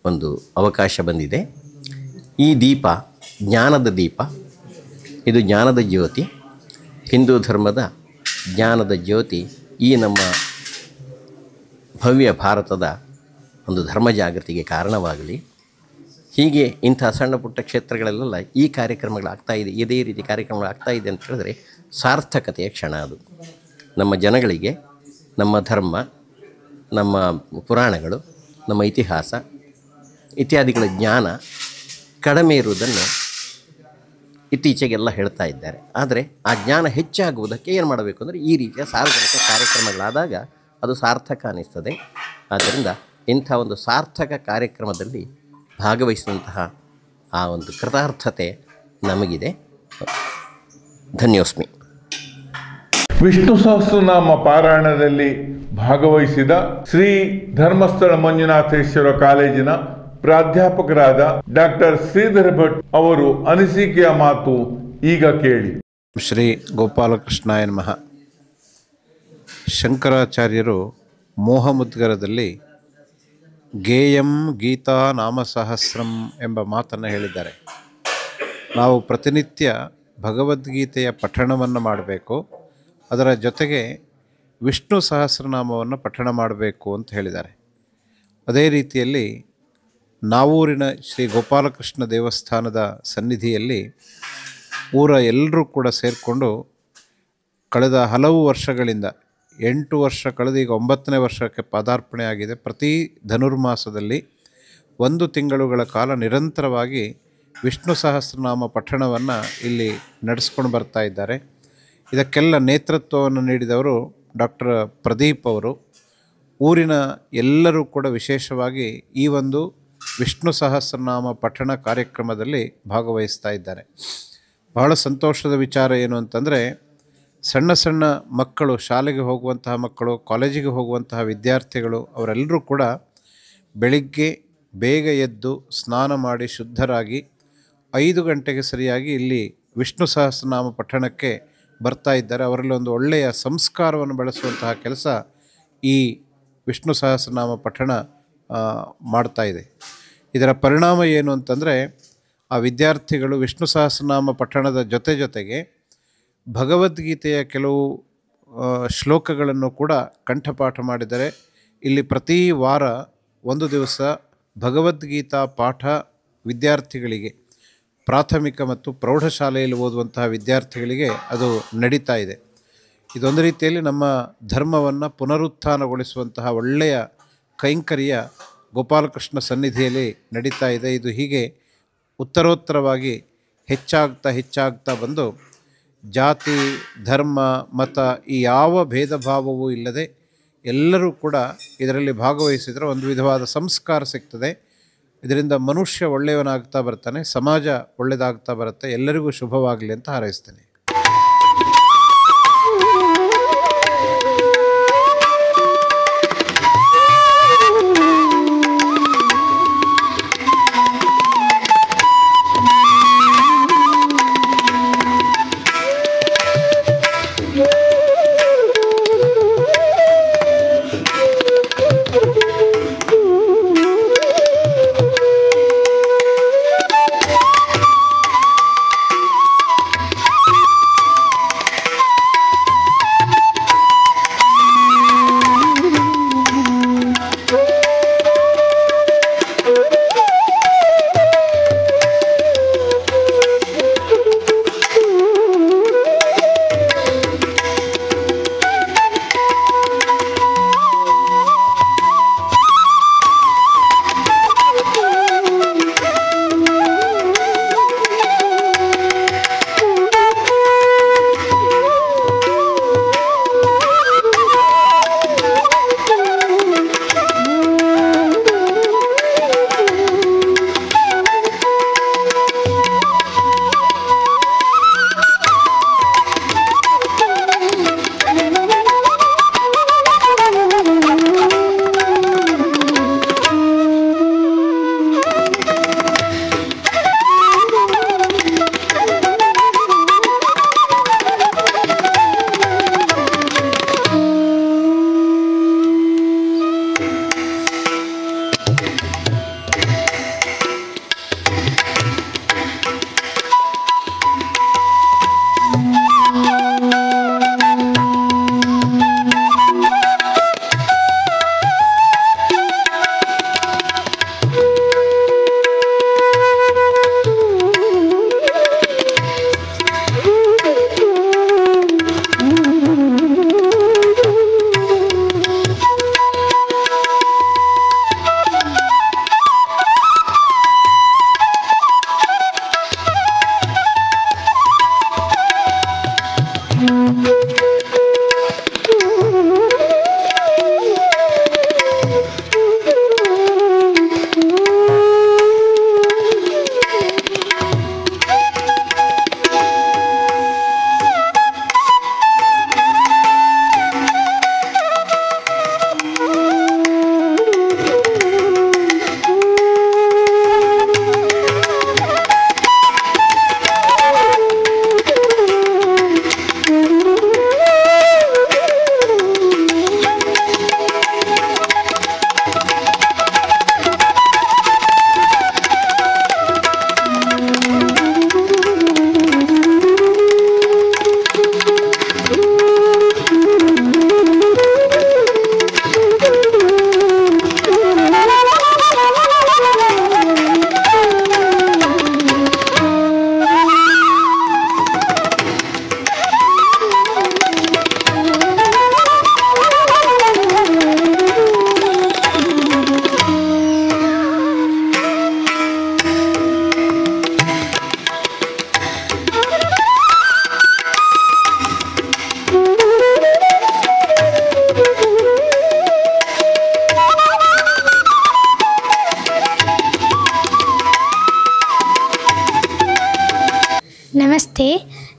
ಒಂದು ಅವಕಾಶ ಬಂದಿದೆ. ಈ ದೀಪ ಜ್ಞಾನದ ದೀಪ, ಇದು ಜ್ಞಾನದ ಜ್ಯೋತಿ, ಹಿಂದೂ ಧರ್ಮದ ಜ್ಞಾನದ ಜ್ಯೋತಿ ಈ ನಮ್ಮ ಭವ್ಯ ಭಾರತದ ಒಂದು ಧರ್ಮ ಜಾಗೃತಿಗೆ ಕಾರಣವಾಗಲಿ. ಹೀಗೆ ಇಂಥ ಸಣ್ಣ ಪುಟ್ಟ ಕ್ಷೇತ್ರಗಳಲ್ಲೆಲ್ಲ ಈ ಕಾರ್ಯಕ್ರಮಗಳಾಗ್ತಾ ಇದೆ, ಇದೇ ರೀತಿ ಕಾರ್ಯಕ್ರಮಗಳಾಗ್ತಾ ಇದೆ ಅಂತ ಹೇಳಿದ್ರೆ ಸಾರ್ಥಕತೆಯ ಕ್ಷಣ ಅದು. ನಮ್ಮ ಜನಗಳಿಗೆ ನಮ್ಮ ಧರ್ಮ, ನಮ್ಮ ಪುರಾಣಗಳು, ನಮ್ಮ ಇತಿಹಾಸ ಇತ್ಯಾದಿಗಳ ಜ್ಞಾನ ಕಡಿಮೆ ಇರುವುದನ್ನು ಇತ್ತೀಚೆಗೆಲ್ಲ ಹೇಳ್ತಾ ಇದ್ದಾರೆ. ಆದರೆ ಆ ಜ್ಞಾನ ಹೆಚ್ಚಾಗುವುದಕ್ಕೆ ಏನು ಮಾಡಬೇಕು ಅಂದರೆ ಈ ರೀತಿಯ ಸಾರ್ವಜನಿಕ ಕಾರ್ಯಕ್ರಮಗಳಾದಾಗ ಅದು ಸಾರ್ಥಕ ಅನ್ನಿಸ್ತದೆ. ಆದ್ದರಿಂದ ಇಂಥ ಒಂದು ಸಾರ್ಥಕ ಕಾರ್ಯಕ್ರಮದಲ್ಲಿ ಭಾಗವಹಿಸಿದಂತಹ ಆ ಒಂದು ಕೃತಾರ್ಥತೆ ನಮಗಿದೆ. ಧನ್ಯೋಸ್ಮಿ. ವಿಷ್ಣು ಸಹಸ್ರನಾಮ ಪಾರಾಯಣದಲ್ಲಿ ಭಾಗವಹಿಸಿದ ಶ್ರೀ ಧರ್ಮಸ್ಥಳ ಮಂಜುನಾಥೇಶ್ವರ ಕಾಲೇಜಿನ ಪ್ರಾಧ್ಯಾಪಕರಾದ ಡಾಕ್ಟರ್ ಶ್ರೀಧರ್ ಭಟ್ ಅವರು ಅನಿಸಿಕೆಯ ಮಾತು ಈಗ ಕೇಳಿ. ಶ್ರೀ ಗೋಪಾಲಕೃಷ್ಣಾಯ ನಮಃ. ಶಂಕರಾಚಾರ್ಯರು ಮೋಹಮುದ್ಗರದಲ್ಲಿ ಗೇಯಂ ಗೀತಾ ನಾಮಸಹಸ್ರಂ ಎಂಬ ಮಾತನ್ನು ಹೇಳಿದ್ದಾರೆ. ನಾವು ಪ್ರತಿನಿತ್ಯ ಭಗವದ್ಗೀತೆಯ ಪಠಣವನ್ನು ಮಾಡಬೇಕು, ಅದರ ಜೊತೆಗೆ ವಿಷ್ಣು ಸಹಸ್ರನಾಮವನ್ನು ಪಠಣ ಮಾಡಬೇಕು ಅಂತ ಹೇಳಿದ್ದಾರೆ. ಅದೇ ರೀತಿಯಲ್ಲಿ ನಾವೂರಿನ ಶ್ರೀ ಗೋಪಾಲಕೃಷ್ಣ ದೇವಸ್ಥಾನದ ಸನ್ನಿಧಿಯಲ್ಲಿ ಊರ ಎಲ್ಲರೂ ಕೂಡ ಸೇರಿಕೊಂಡು ಕಳೆದ ಹಲವು ವರ್ಷಗಳಿಂದ 8 ವರ್ಷ ಕಳೆದು ಈಗ 9ನೇ ವರ್ಷಕ್ಕೆ ಪಾದಾರ್ಪಣೆ ಆಗಿದೆ. ಪ್ರತಿ ಧನುರ್ಮಾಸದಲ್ಲಿ 1 ತಿಂಗಳುಗಳ ಕಾಲ ನಿರಂತರವಾಗಿ ವಿಷ್ಣು ಸಹಸ್ರನಾಮ ಪಠಣವನ್ನು ಇಲ್ಲಿ ನಡೆಸ್ಕೊಂಡು ಬರ್ತಾ ಇದ್ದಾರೆ. ಇದಕ್ಕೆಲ್ಲ ನೇತೃತ್ವವನ್ನು ನೀಡಿದವರು ಡಾಕ್ಟರ್ ಪ್ರದೀಪ್ ಅವರು. ಊರಿನ ಎಲ್ಲರೂ ಕೂಡ ವಿಶೇಷವಾಗಿ ಈ ಒಂದು ವಿಷ್ಣು ಸಹಸ್ರನಾಮ ಪಠಣ ಕಾರ್ಯಕ್ರಮದಲ್ಲಿ ಭಾಗವಹಿಸ್ತಾ ಇದ್ದಾರೆ. ಬಹಳ ಸಂತೋಷದ ವಿಚಾರ ಏನು ಅಂತಂದರೆ, ಸಣ್ಣ ಸಣ್ಣ ಮಕ್ಕಳು, ಶಾಲೆಗೆ ಹೋಗುವಂತಹ ಮಕ್ಕಳು, ಕಾಲೇಜಿಗೆ ಹೋಗುವಂತಹ ವಿದ್ಯಾರ್ಥಿಗಳು ಅವರೆಲ್ಲರೂ ಕೂಡ ಬೆಳಿಗ್ಗೆ ಬೇಗ ಎದ್ದು ಸ್ನಾನ ಮಾಡಿ ಶುದ್ಧರಾಗಿ 5 ಗಂಟೆಗೆ ಸರಿಯಾಗಿ ಇಲ್ಲಿ ವಿಷ್ಣು ಸಹಸ್ರನಾಮ ಪಠಣಕ್ಕೆ ಬರ್ತಾ ಇದ್ದಾರೆ. ಅವರಲ್ಲಿ ಒಂದು ಒಳ್ಳೆಯ ಸಂಸ್ಕಾರವನ್ನು ಬೆಳೆಸುವಂತಹ ಕೆಲಸ ಈ ವಿಷ್ಣು ಸಹಸ್ರನಾಮ ಪಠಣ ಮಾಡ್ತಾ ಇದೆ. ಇದರ ಪರಿಣಾಮ ಏನು ಅಂತಂದರೆ, ಆ ವಿದ್ಯಾರ್ಥಿಗಳು ವಿಷ್ಣು ಸಹಸ್ರನಾಮ ಪಠಣದ ಜೊತೆಗೆ ಭಗವದ್ಗೀತೆಯ ಕೆಲವು ಶ್ಲೋಕಗಳನ್ನು ಕೂಡ ಕಂಠಪಾಠ ಮಾಡಿದರೆ. ಇಲ್ಲಿ ಪ್ರತಿ ವಾರ 1 ದಿವಸ ಭಗವದ್ಗೀತಾ ಪಾಠ ವಿದ್ಯಾರ್ಥಿಗಳಿಗೆ, ಪ್ರಾಥಮಿಕ ಮತ್ತು ಪ್ರೌಢಶಾಲೆಯಲ್ಲಿ ಓದುವಂತಹ ವಿದ್ಯಾರ್ಥಿಗಳಿಗೆ ಅದು ನಡೀತಾ ಇದೆ. ಇದೊಂದು ರೀತಿಯಲ್ಲಿ ನಮ್ಮ ಧರ್ಮವನ್ನು ಪುನರುತ್ಥಾನಗೊಳಿಸುವಂತಹ ಒಳ್ಳೆಯ ಕೈಂಕರ್ಯ ಗೋಪಾಲಕೃಷ್ಣ ಸನ್ನಿಧಿಯಲ್ಲಿ ನಡೀತಾ ಇದೆ. ಇದು ಹೀಗೆ ಉತ್ತರೋತ್ತರವಾಗಿ ಹೆಚ್ಚಾಗ್ತಾ ಬಂದು ಜಾತಿ, ಧರ್ಮ, ಮತ ಈ ಯಾವ ಭೇದ ಭಾವವೂ ಇಲ್ಲದೆ ಎಲ್ಲರೂ ಕೂಡ ಇದರಲ್ಲಿ ಭಾಗವಹಿಸಿದರೆ ಒಂದು ವಿಧವಾದ ಸಂಸ್ಕಾರ ಸಿಗ್ತದೆ. ಇದರಿಂದ ಮನುಷ್ಯ ಒಳ್ಳೆಯವನಾಗ್ತಾ ಬರ್ತಾನೆ, ಸಮಾಜ ಒಳ್ಳೆಯದಾಗ್ತಾ ಬರುತ್ತೆ. ಎಲ್ಲರಿಗೂ ಶುಭವಾಗಲಿ ಅಂತ ಹಾರೈಸ್ತೇನೆ.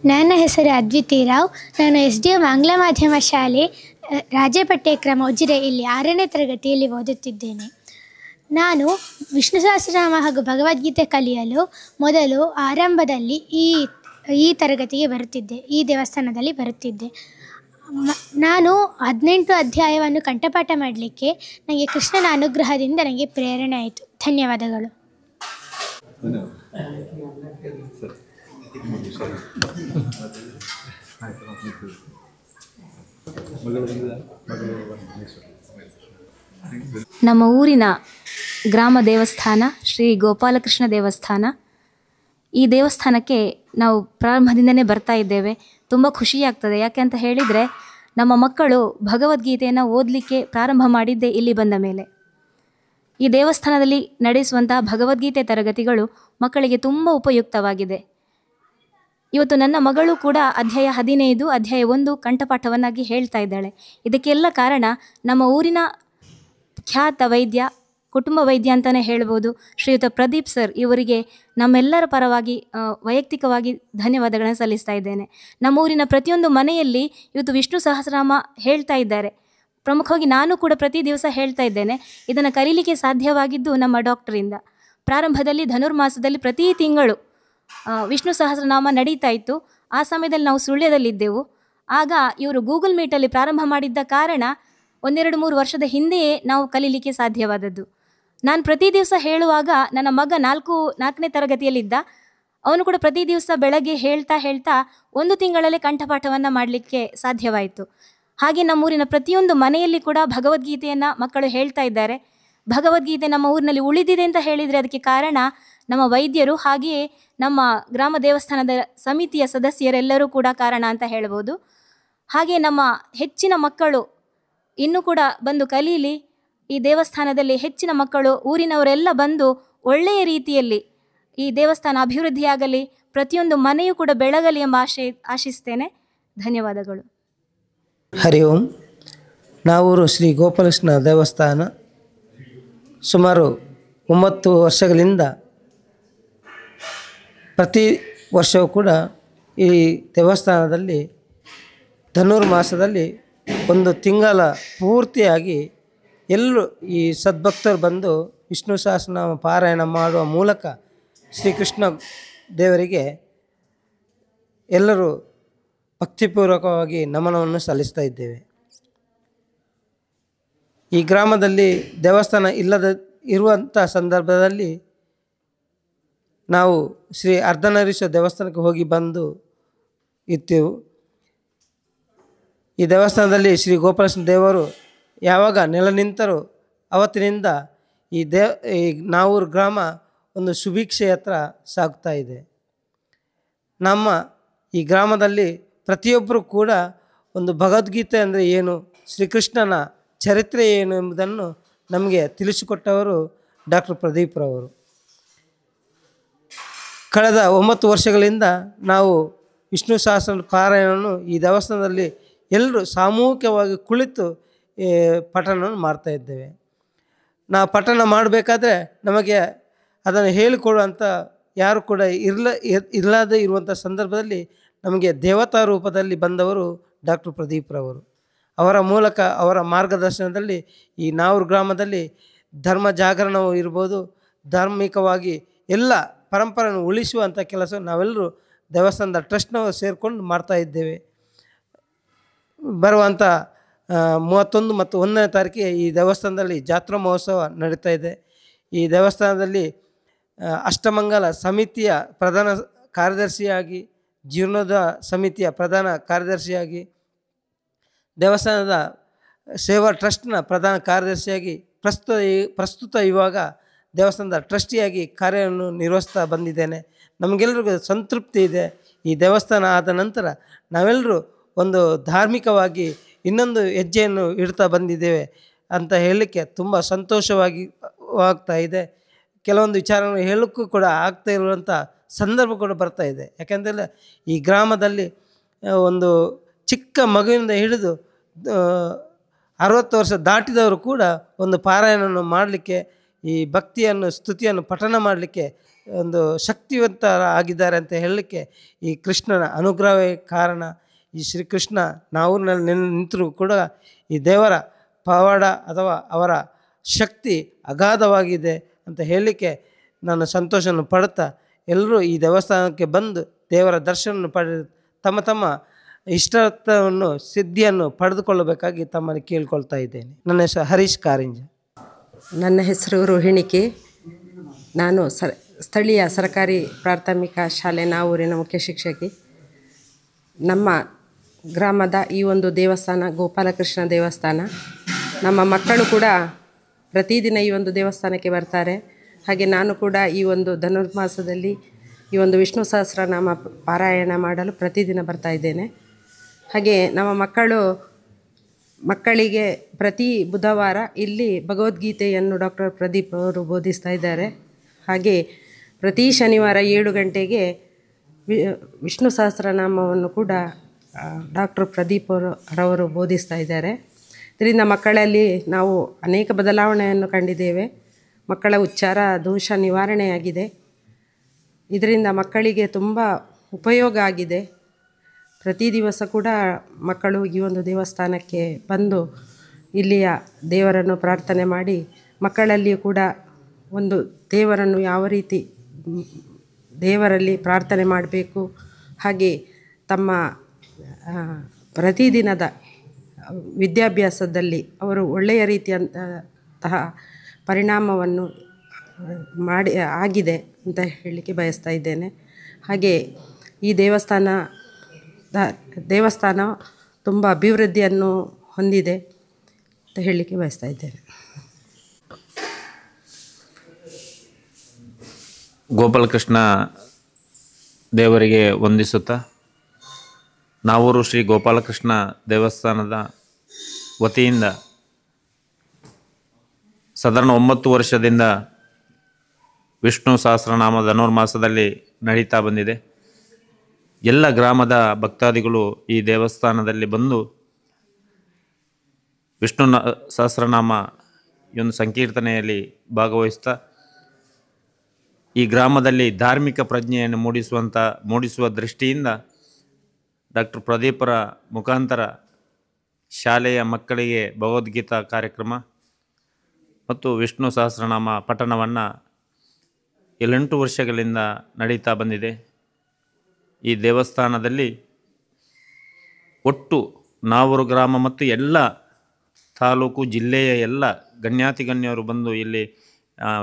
ನನ್ನ ಹೆಸರು ಅದ್ವಿತಿ ರಾವ್. ನಾನು SDM ಆಂಗ್ಲ ಮಾಧ್ಯಮ ಶಾಲೆ ರಾಜಪಟ್ಟೆ ಕ್ರಮ ಉಜಿರೆ ಇಲ್ಲಿ 6ನೇ ತರಗತಿಯಲ್ಲಿ ಓದುತ್ತಿದ್ದೇನೆ. ನಾನು ವಿಷ್ಣು ಸಹಸ್ರನಾಮ ಹಾಗೂ ಭಗವದ್ಗೀತೆ ಕಲಿಯಲು ಮೊದಲು ಆರಂಭದಲ್ಲಿ ಈ ತರಗತಿಗೆ ಬರುತ್ತಿದ್ದೆ, ಈ ದೇವಸ್ಥಾನದಲ್ಲಿ ಬರುತ್ತಿದ್ದೆ. ನಾನು 18 ಅಧ್ಯಾಯವನ್ನು ಕಂಠಪಾಠ ಮಾಡಲಿಕ್ಕೆ ನನಗೆ ಕೃಷ್ಣನ ಅನುಗ್ರಹದಿಂದ ನನಗೆ ಪ್ರೇರಣೆ ಆಯಿತು. ಧನ್ಯವಾದಗಳು. ನಮ್ಮ ಊರಿನ ಗ್ರಾಮ ದೇವಸ್ಥಾನ ಶ್ರೀ ಗೋಪಾಲಕೃಷ್ಣ ದೇವಸ್ಥಾನ. ಈ ದೇವಸ್ಥಾನಕ್ಕೆ ನಾವು ಪ್ರಾರಂಭದಿಂದನೇ ಬರ್ತಾ ಇದ್ದೇವೆ. ತುಂಬ ಖುಷಿಯಾಗ್ತದೆ. ಯಾಕೆ ಅಂತ ಹೇಳಿದರೆ, ನಮ್ಮ ಮಕ್ಕಳು ಭಗವದ್ಗೀತೆಯನ್ನು ಓದಲಿಕ್ಕೆ ಪ್ರಾರಂಭ ಮಾಡಿದ್ದೇ ಇಲ್ಲಿ ಬಂದ ಮೇಲೆ. ಈ ದೇವಸ್ಥಾನದಲ್ಲಿ ನಡೆಸುವಂತಹ ಭಗವದ್ಗೀತೆ ತರಗತಿಗಳು ಮಕ್ಕಳಿಗೆ ತುಂಬ ಉಪಯುಕ್ತವಾಗಿದೆ. ಇವತ್ತು ನನ್ನ ಮಗಳು ಕೂಡ ಅಧ್ಯಾಯ 15 ಅಧ್ಯಾಯ 1 ಕಂಠಪಾಠವನ್ನಾಗಿ ಹೇಳ್ತಾ ಇದ್ದಾಳೆ. ಇದಕ್ಕೆಲ್ಲ ಕಾರಣ ನಮ್ಮ ಊರಿನ ಖ್ಯಾತ ವೈದ್ಯ, ಕುಟುಂಬ ವೈದ್ಯ ಅಂತಲೇ ಹೇಳ್ಬೋದು, ಶ್ರೀಯುತ ಪ್ರದೀಪ್ ಸರ್. ಇವರಿಗೆ ನಮ್ಮೆಲ್ಲರ ಪರವಾಗಿ ವೈಯಕ್ತಿಕವಾಗಿ ಧನ್ಯವಾದಗಳನ್ನು ಸಲ್ಲಿಸ್ತಾ ಇದ್ದೇನೆ. ನಮ್ಮ ಊರಿನ ಪ್ರತಿಯೊಂದು ಮನೆಯಲ್ಲಿ ಇವತ್ತು ವಿಷ್ಣು ಸಹಸ್ರನಾಮ ಹೇಳ್ತಾ ಇದ್ದಾರೆ. ಪ್ರಮುಖವಾಗಿ ನಾನು ಕೂಡ ಪ್ರತಿ ದಿವಸ ಹೇಳ್ತಾ ಇದ್ದೇನೆ. ಇದನ್ನು ಕಲೀಲಿಕ್ಕೆ ಸಾಧ್ಯವಾಗಿದ್ದು ನಮ್ಮ ಡಾಕ್ಟರಿಂದ. ಪ್ರಾರಂಭದಲ್ಲಿ ಧನುರ್ಮಾಸದಲ್ಲಿ ಪ್ರತಿ ತಿಂಗಳು ವಿಷ್ಣು ಸಹಸ್ರನಾಮ ನಡೀತಾ ಇತ್ತು. ಆ ಸಮಯದಲ್ಲಿ ನಾವು ಸುಳ್ಯದಲ್ಲಿದ್ದೆವು. ಆಗ ಇವರು ಗೂಗಲ್ ಮೀಟಲ್ಲಿ ಪ್ರಾರಂಭ ಮಾಡಿದ್ದ ಕಾರಣ 1-2-3 ವರ್ಷದ ಹಿಂದೆಯೇ ನಾವು ಕಲೀಲಿಕ್ಕೆ ಸಾಧ್ಯವಾದದ್ದು. ನಾನು ಪ್ರತಿ ದಿವಸ ಹೇಳುವಾಗ ನನ್ನ ಮಗ 4ನೇ ತರಗತಿಯಲ್ಲಿದ್ದ. ಅವನು ಕೂಡ ಪ್ರತಿ ದಿವಸ ಬೆಳಗ್ಗೆ ಹೇಳ್ತಾ 1 ತಿಂಗಳಲ್ಲೇ ಕಂಠಪಾಠವನ್ನು ಮಾಡಲಿಕ್ಕೆ ಸಾಧ್ಯವಾಯಿತು. ಹಾಗೆ ನಮ್ಮೂರಿನ ಪ್ರತಿಯೊಂದು ಮನೆಯಲ್ಲಿ ಕೂಡ ಭಗವದ್ಗೀತೆಯನ್ನು ಮಕ್ಕಳು ಹೇಳ್ತಾ ಇದ್ದಾರೆ. ಭಗವದ್ಗೀತೆ ನಮ್ಮ ಊರಿನಲ್ಲಿ ಉಳಿದಿದೆ ಅಂತ ಹೇಳಿದರೆ ಅದಕ್ಕೆ ಕಾರಣ ನಮ್ಮ ವೈದ್ಯರು, ಹಾಗೆಯೇ ನಮ್ಮ ಗ್ರಾಮ ದೇವಸ್ಥಾನದ ಸಮಿತಿಯ ಸದಸ್ಯರೆಲ್ಲರೂ ಕೂಡ ಕಾರಣ ಅಂತ ಹೇಳ್ಬೋದು. ಹಾಗೆ ನಮ್ಮ ಹೆಚ್ಚಿನ ಮಕ್ಕಳು ಇನ್ನೂ ಕೂಡ ಬಂದು ಕಲೀಲಿ. ಈ ದೇವಸ್ಥಾನದಲ್ಲಿ ಹೆಚ್ಚಿನ ಮಕ್ಕಳು, ಊರಿನವರೆಲ್ಲ ಬಂದು ಒಳ್ಳೆಯ ರೀತಿಯಲ್ಲಿ ಈ ದೇವಸ್ಥಾನ ಅಭಿವೃದ್ಧಿಯಾಗಲಿ, ಪ್ರತಿಯೊಂದು ಮನೆಯೂ ಕೂಡ ಬೆಳಗಲಿ ಎಂಬ ಆಶಿಸ್ತೇನೆ. ಧನ್ಯವಾದಗಳು. ಹರಿ ಓಂ. ನಾವೂರು ಶ್ರೀ ಗೋಪಾಲಕೃಷ್ಣ ದೇವಸ್ಥಾನ ಸುಮಾರು 9 ವರ್ಷಗಳಿಂದ ಪ್ರತಿ ವರ್ಷವೂ ಕೂಡ ಈ ದೇವಸ್ಥಾನದಲ್ಲಿ ಧನುರ್ಮಾಸದಲ್ಲಿ 1 ತಿಂಗಳ ಪೂರ್ತಿಯಾಗಿ ಎಲ್ಲರೂ ಈ ಸದ್ಭಕ್ತರು ಬಂದು ವಿಷ್ಣು ಸಹಸ್ರನಾಮ ಪಾರಾಯಣ ಮಾಡುವ ಮೂಲಕ ಶ್ರೀಕೃಷ್ಣ ದೇವರಿಗೆ ಎಲ್ಲರೂ ಭಕ್ತಿಪೂರ್ವಕವಾಗಿ ನಮನವನ್ನು ಸಲ್ಲಿಸ್ತಾ ಇದ್ದೇವೆ. ಈ ಗ್ರಾಮದಲ್ಲಿ ದೇವಸ್ಥಾನ ಇರುವಂಥ ಸಂದರ್ಭದಲ್ಲಿ ನಾವು ಶ್ರೀ ಅರ್ಧನಾರೀಶ್ವರ ದೇವಸ್ಥಾನಕ್ಕೆ ಹೋಗಿ ಬಂದು ಇದ್ದೆವು. ಈ ದೇವಸ್ಥಾನದಲ್ಲಿ ಶ್ರೀ ಗೋಪಾಲಕೃಷ್ಣ ದೇವರು ಯಾವಾಗ ನೆಲ ನಿಂತರೋ ಅವತ್ತಿನಿಂದ ಈ ನಾವೂರು ಗ್ರಾಮ ಒಂದು ಸುಭಿಕ್ಷೆಯತ್ರ ಸಾಗ್ತಾ ಇದೆ. ನಮ್ಮ ಈ ಗ್ರಾಮದಲ್ಲಿ ಪ್ರತಿಯೊಬ್ಬರೂ ಕೂಡ ಒಂದು ಭಗವದ್ಗೀತೆ ಅಂದರೆ ಏನು, ಶ್ರೀಕೃಷ್ಣನ ಚರಿತ್ರೆ ಏನು ಎಂಬುದನ್ನು ನಮಗೆ ತಿಳಿಸಿಕೊಟ್ಟವರು ಡಾಕ್ಟರ್ ಪ್ರದೀಪ್ರವರು. ಕಳೆದ 9 ವರ್ಷಗಳಿಂದ ನಾವು ವಿಷ್ಣು ಸಹಸ್ರ ಪಾರಾಯಣವನ್ನು ಈ ದೇವಸ್ಥಾನದಲ್ಲಿ ಎಲ್ಲರೂ ಸಾಮೂಹಿಕವಾಗಿ ಕುಳಿತು ಪಠಣವನ್ನು ಮಾಡ್ತಾ ಇದ್ದೇವೆ. ನಾವು ಪಠಣ ಮಾಡಬೇಕಾದ್ರೆ ನಮಗೆ ಅದನ್ನು ಹೇಳಿಕೊಡುವಂಥ ಯಾರು ಕೂಡ ಇಲ್ಲದೇ ಇರುವಂಥ ಸಂದರ್ಭದಲ್ಲಿ ನಮಗೆ ದೇವತಾ ರೂಪದಲ್ಲಿ ಬಂದವರು ಡಾಕ್ಟರ್ ಪ್ರದೀಪ್ರವರು. ಅವರ ಮೂಲಕ, ಅವರ ಮಾರ್ಗದರ್ಶನದಲ್ಲಿ ಈ ನಾವೂರು ಗ್ರಾಮದಲ್ಲಿ ಧರ್ಮ ಜಾಗರಣವು ಇರ್ಬೋದು, ಧಾರ್ಮಿಕವಾಗಿ ಎಲ್ಲ ಪರಂಪರೆಯನ್ನು ಉಳಿಸುವಂಥ ಕೆಲಸ ನಾವೆಲ್ಲರೂ ದೇವಸ್ಥಾನದ ಟ್ರಸ್ಟ್ನವರು ಸೇರಿಕೊಂಡು ಮಾಡ್ತಾ ಇದ್ದೇವೆ. ಬರುವಂಥ 31 ಮತ್ತು 1ನೇ ತಾರೀಕಿಗೆ ಈ ದೇವಸ್ಥಾನದಲ್ಲಿ ಜಾತ್ರಾ ಮಹೋತ್ಸವ ನಡೀತಾ ಇದೆ. ಈ ದೇವಸ್ಥಾನದಲ್ಲಿ ಅಷ್ಟಮಂಗಲ ಸಮಿತಿಯ ಪ್ರಧಾನ ಕಾರ್ಯದರ್ಶಿಯಾಗಿ, ಜೀರ್ಣೋದ್ಧಾರ ಸಮಿತಿಯ ಪ್ರಧಾನ ಕಾರ್ಯದರ್ಶಿಯಾಗಿ, ದೇವಸ್ಥಾನದ ಸೇವಾ ಟ್ರಸ್ಟ್ನ ಪ್ರಧಾನ ಕಾರ್ಯದರ್ಶಿಯಾಗಿ, ಪ್ರಸ್ತುತ ಇವಾಗ ದೇವಸ್ಥಾನದ ಟ್ರಸ್ಟಿಯಾಗಿ ಕಾರ್ಯವನ್ನು ನಿರ್ವಹಿಸ್ತಾ ಬಂದಿದ್ದೇನೆ. ನಮಗೆಲ್ಲರಿಗೂ ಸಂತೃಪ್ತಿ ಇದೆ. ಈ ದೇವಸ್ಥಾನ ಆದ ನಂತರ ನಾವೆಲ್ಲರೂ ಒಂದು ಧಾರ್ಮಿಕವಾಗಿ ಇನ್ನೊಂದು ಹೆಜ್ಜೆಯನ್ನು ಇಡ್ತಾ ಬಂದಿದ್ದೇವೆ ಅಂತ ಹೇಳಲಿಕ್ಕೆ ತುಂಬ ಸಂತೋಷವಾಗ್ತಾ ಇದೆ. ಕೆಲವೊಂದು ವಿಚಾರವನ್ನು ಹೇಳೋಕ್ಕೂ ಕೂಡ ಆಗ್ತಾ ಇರುವಂಥ ಸಂದರ್ಭ ಕೂಡ ಬರ್ತಾ ಇದೆ. ಯಾಕೆಂದರೆ ಈ ಗ್ರಾಮದಲ್ಲಿ ಒಂದು ಚಿಕ್ಕ ಮಗುವಿನಿಂದ ಹಿಡಿದು 60 ವರ್ಷ ದಾಟಿದವರು ಕೂಡ ಒಂದು ಪಾರಾಯಣವನ್ನು ಮಾಡಲಿಕ್ಕೆ, ಈ ಭಕ್ತಿಯನ್ನು ಸ್ತುತಿಯನ್ನು ಪಠಣ ಮಾಡಲಿಕ್ಕೆ ಒಂದು ಶಕ್ತಿವಂತರ ಆಗಿದ್ದಾರೆ ಅಂತ ಹೇಳಲಿಕ್ಕೆ ಈ ಕೃಷ್ಣನ ಅನುಗ್ರಹವೇ ಕಾರಣ. ಈ ಶ್ರೀಕೃಷ್ಣ ನಾವು ನಿಂತರೂ ಕೂಡ ಈ ದೇವರ ಪವಾಡ ಅಥವಾ ಅವರ ಶಕ್ತಿ ಅಗಾಧವಾಗಿದೆ ಅಂತ ಹೇಳಲಿಕ್ಕೆ ನಾನು ಸಂತೋಷವನ್ನು ಪಡುತ್ತಾ, ಎಲ್ಲರೂ ಈ ದೇವಸ್ಥಾನಕ್ಕೆ ಬಂದು ದೇವರ ದರ್ಶನವನ್ನು ಪಡೆದು ತಮ್ಮ ತಮ್ಮ ಇಷ್ಟವನ್ನು ಸಿದ್ಧಿಯನ್ನು ಪಡೆದುಕೊಳ್ಳಬೇಕಾಗಿ ತಮ್ಮನ್ನು ಕೇಳ್ಕೊಳ್ತಾ ಇದ್ದೇನೆ. ನನ್ನ ಹೆಸರು ಹರೀಶ್ ಕಾರಿಂಜ. ನನ್ನ ಹೆಸರು ರೋಹಿಣಿಕೆ. ನಾನು ಸ್ಥಳೀಯ ಸರ್ಕಾರಿ ಪ್ರಾಥಮಿಕ ಶಾಲೆ ನಾವೂರಿನ ಮುಖ್ಯ ಶಿಕ್ಷಕಿ. ನಮ್ಮ ಗ್ರಾಮದ ಈ ಒಂದು ದೇವಸ್ಥಾನ ಗೋಪಾಲಕೃಷ್ಣ ದೇವಸ್ಥಾನ. ನಮ್ಮ ಮಕ್ಕಳು ಕೂಡ ಪ್ರತಿದಿನ ಈ ಒಂದು ದೇವಸ್ಥಾನಕ್ಕೆ ಬರ್ತಾರೆ. ಹಾಗೆ ನಾನು ಕೂಡ ಈ ಒಂದು ಧನುರ್ಮಾಸದಲ್ಲಿ ಈ ಒಂದು ವಿಷ್ಣು ಸಹಸ್ರನಾಮ ಪಾರಾಯಣ ಮಾಡಲು ಪ್ರತಿದಿನ ಬರ್ತಾ ಇದ್ದೇನೆ. ಹಾಗೆ ನಮ್ಮ ಮಕ್ಕಳಿಗೆ ಪ್ರತಿ ಬುಧವಾರ ಇಲ್ಲಿ ಭಗವದ್ಗೀತೆಯನ್ನು ಡಾಕ್ಟರ್ ಪ್ರದೀಪ್ ಅವರು ಬೋಧಿಸ್ತಾ ಇದ್ದಾರೆ. ಹಾಗೆ ಪ್ರತಿ ಶನಿವಾರ 7 ಗಂಟೆಗೆ ವಿಷ್ಣು ಸಹಸ್ರನಾಮವನ್ನು ಕೂಡ ಡಾಕ್ಟರ್ ಪ್ರದೀಪ್ ಅವರವರು ಬೋಧಿಸ್ತಾ ಇದ್ದಾರೆ. ಇದರಿಂದ ಮಕ್ಕಳಲ್ಲಿ ನಾವು ಅನೇಕ ಬದಲಾವಣೆಯನ್ನು ಕಂಡಿದ್ದೇವೆ. ಮಕ್ಕಳ ಉಚ್ಚಾರ ದೋಷ ನಿವಾರಣೆಯಾಗಿದೆ. ಇದರಿಂದ ಮಕ್ಕಳಿಗೆ ತುಂಬ ಉಪಯೋಗ ಆಗಿದೆ. ಪ್ರತಿ ದಿವಸ ಕೂಡ ಮಕ್ಕಳು ಈ ಒಂದು ದೇವಸ್ಥಾನಕ್ಕೆ ಬಂದು ಇಲ್ಲಿಯ ದೇವರನ್ನು ಪ್ರಾರ್ಥನೆ ಮಾಡಿ, ಮಕ್ಕಳಲ್ಲಿಯೂ ಕೂಡ ಒಂದು ದೇವರನ್ನು ಯಾವ ರೀತಿ ದೇವರಲ್ಲಿ ಪ್ರಾರ್ಥನೆ ಮಾಡಬೇಕು, ಹಾಗೆ ತಮ್ಮ ಪ್ರತಿದಿನದ ವಿದ್ಯಾಭ್ಯಾಸದಲ್ಲಿ ಅವರು ಒಳ್ಳೆಯ ರೀತಿಯಂತಹ ಪರಿಣಾಮವನ್ನು ಆಗಿದೆ ಅಂತ ಹೇಳಲಿಕ್ಕೆ ಬಯಸ್ತಾ ಇದ್ದೇನೆ. ಹಾಗೆ ಈ ದೇವಸ್ಥಾನ ತುಂಬ ಅಭಿವೃದ್ಧಿಯನ್ನು ಹೊಂದಿದೆ ಅಂತ ಹೇಳಲಿಕ್ಕೆ ಬಯಸ್ತಾ ಇದ್ದೇನೆ. ಗೋಪಾಲಕೃಷ್ಣ ದೇವರಿಗೆ ವಂದಿಸುತ್ತಾ, ನಾವೂರು ಶ್ರೀ ಗೋಪಾಲಕೃಷ್ಣ ದೇವಸ್ಥಾನದ ವತಿಯಿಂದ ಸಾಧಾರಣ 9 ವರ್ಷದಿಂದ ವಿಷ್ಣು ಸಹಸ್ರನಾಮ ಧನುರ್ಮಾಸದಲ್ಲಿ ನಡೀತಾ ಬಂದಿದೆ. ಎಲ್ಲ ಗ್ರಾಮದ ಭಕ್ತಾದಿಗಳು ಈ ದೇವಸ್ಥಾನದಲ್ಲಿ ಬಂದು ವಿಷ್ಣು ಸಹಸ್ರನಾಮ ಈ ಒಂದು ಸಂಕೀರ್ತನೆಯಲ್ಲಿ ಭಾಗವಹಿಸ್ತಾ ಈ ಗ್ರಾಮದಲ್ಲಿ ಧಾರ್ಮಿಕ ಪ್ರಜ್ಞೆಯನ್ನು ಮೂಡಿಸುವ ದೃಷ್ಟಿಯಿಂದ ಡಾಕ್ಟರ್ ಪ್ರದೀಪರ ಮುಖಾಂತರ ಶಾಲೆಯ ಮಕ್ಕಳಿಗೆ ಭಗವದ್ಗೀತಾ ಕಾರ್ಯಕ್ರಮ ಮತ್ತು ವಿಷ್ಣು ಸಹಸ್ರನಾಮ ಪಠಣವನ್ನು 8 ವರ್ಷಗಳಿಂದ ನಡೀತಾ ಬಂದಿದೆ. ಈ ದೇವಸ್ಥಾನದಲ್ಲಿ ಒಟ್ಟು ನಾವೂರು ಗ್ರಾಮ ಮತ್ತು ಎಲ್ಲ ತಾಲೂಕು ಜಿಲ್ಲೆಯ ಎಲ್ಲ ಗಣ್ಯಾತಿಗಣ್ಯರು ಬಂದು ಇಲ್ಲಿ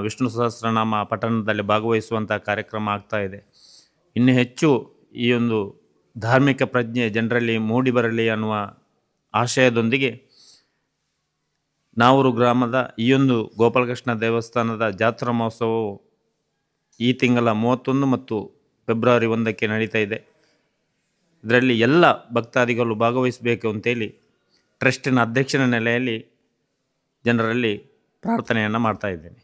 ವಿಷ್ಣು ಸಹಸ್ರನಾಮ ಪಠಣದಲ್ಲಿ ಭಾಗವಹಿಸುವಂಥ ಕಾರ್ಯಕ್ರಮ ಆಗ್ತಾ ಇದೆ. ಇನ್ನು ಹೆಚ್ಚು ಈ ಒಂದು ಧಾರ್ಮಿಕ ಪ್ರಜ್ಞೆ ಜನರಲ್ಲಿ ಮೂಡಿ ಬರಲಿ ಅನ್ನುವ ಆಶಯದೊಂದಿಗೆ ನಾವೂರು ಗ್ರಾಮದ ಈ ಒಂದು ಗೋಪಾಲಕೃಷ್ಣ ದೇವಸ್ಥಾನದ ಜಾತ್ರಾ ಮಹೋತ್ಸವವು ಈ ತಿಂಗಳ 31 ಮತ್ತು ಫೆಬ್ರವರಿ 1ಕ್ಕೆ ನಡೀತಾ ಇದೆ. ಇದರಲ್ಲಿ ಎಲ್ಲ ಭಕ್ತಾದಿಗಳು ಭಾಗವಹಿಸಬೇಕು ಅಂತೇಳಿ ಟ್ರಸ್ಟಿನ ಅಧ್ಯಕ್ಷನ ನೆಲೆಯಲ್ಲಿ ಜನರಲ್ಲಿ ಪ್ರಾರ್ಥನೆಯನ್ನು ಮಾಡ್ತಾ ಇದ್ದೇನೆ.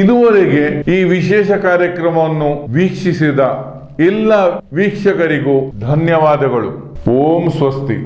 ಇದುವರೆಗೆ ಈ ವಿಶೇಷ ಕಾರ್ಯಕ್ರಮವನ್ನು ವೀಕ್ಷಿಸಿದ ಎಲ್ಲ ವೀಕ್ಷಕರಿಗೂ ಧನ್ಯವಾದಗಳು. ಓಂ ಸ್ವಸ್ತಿ.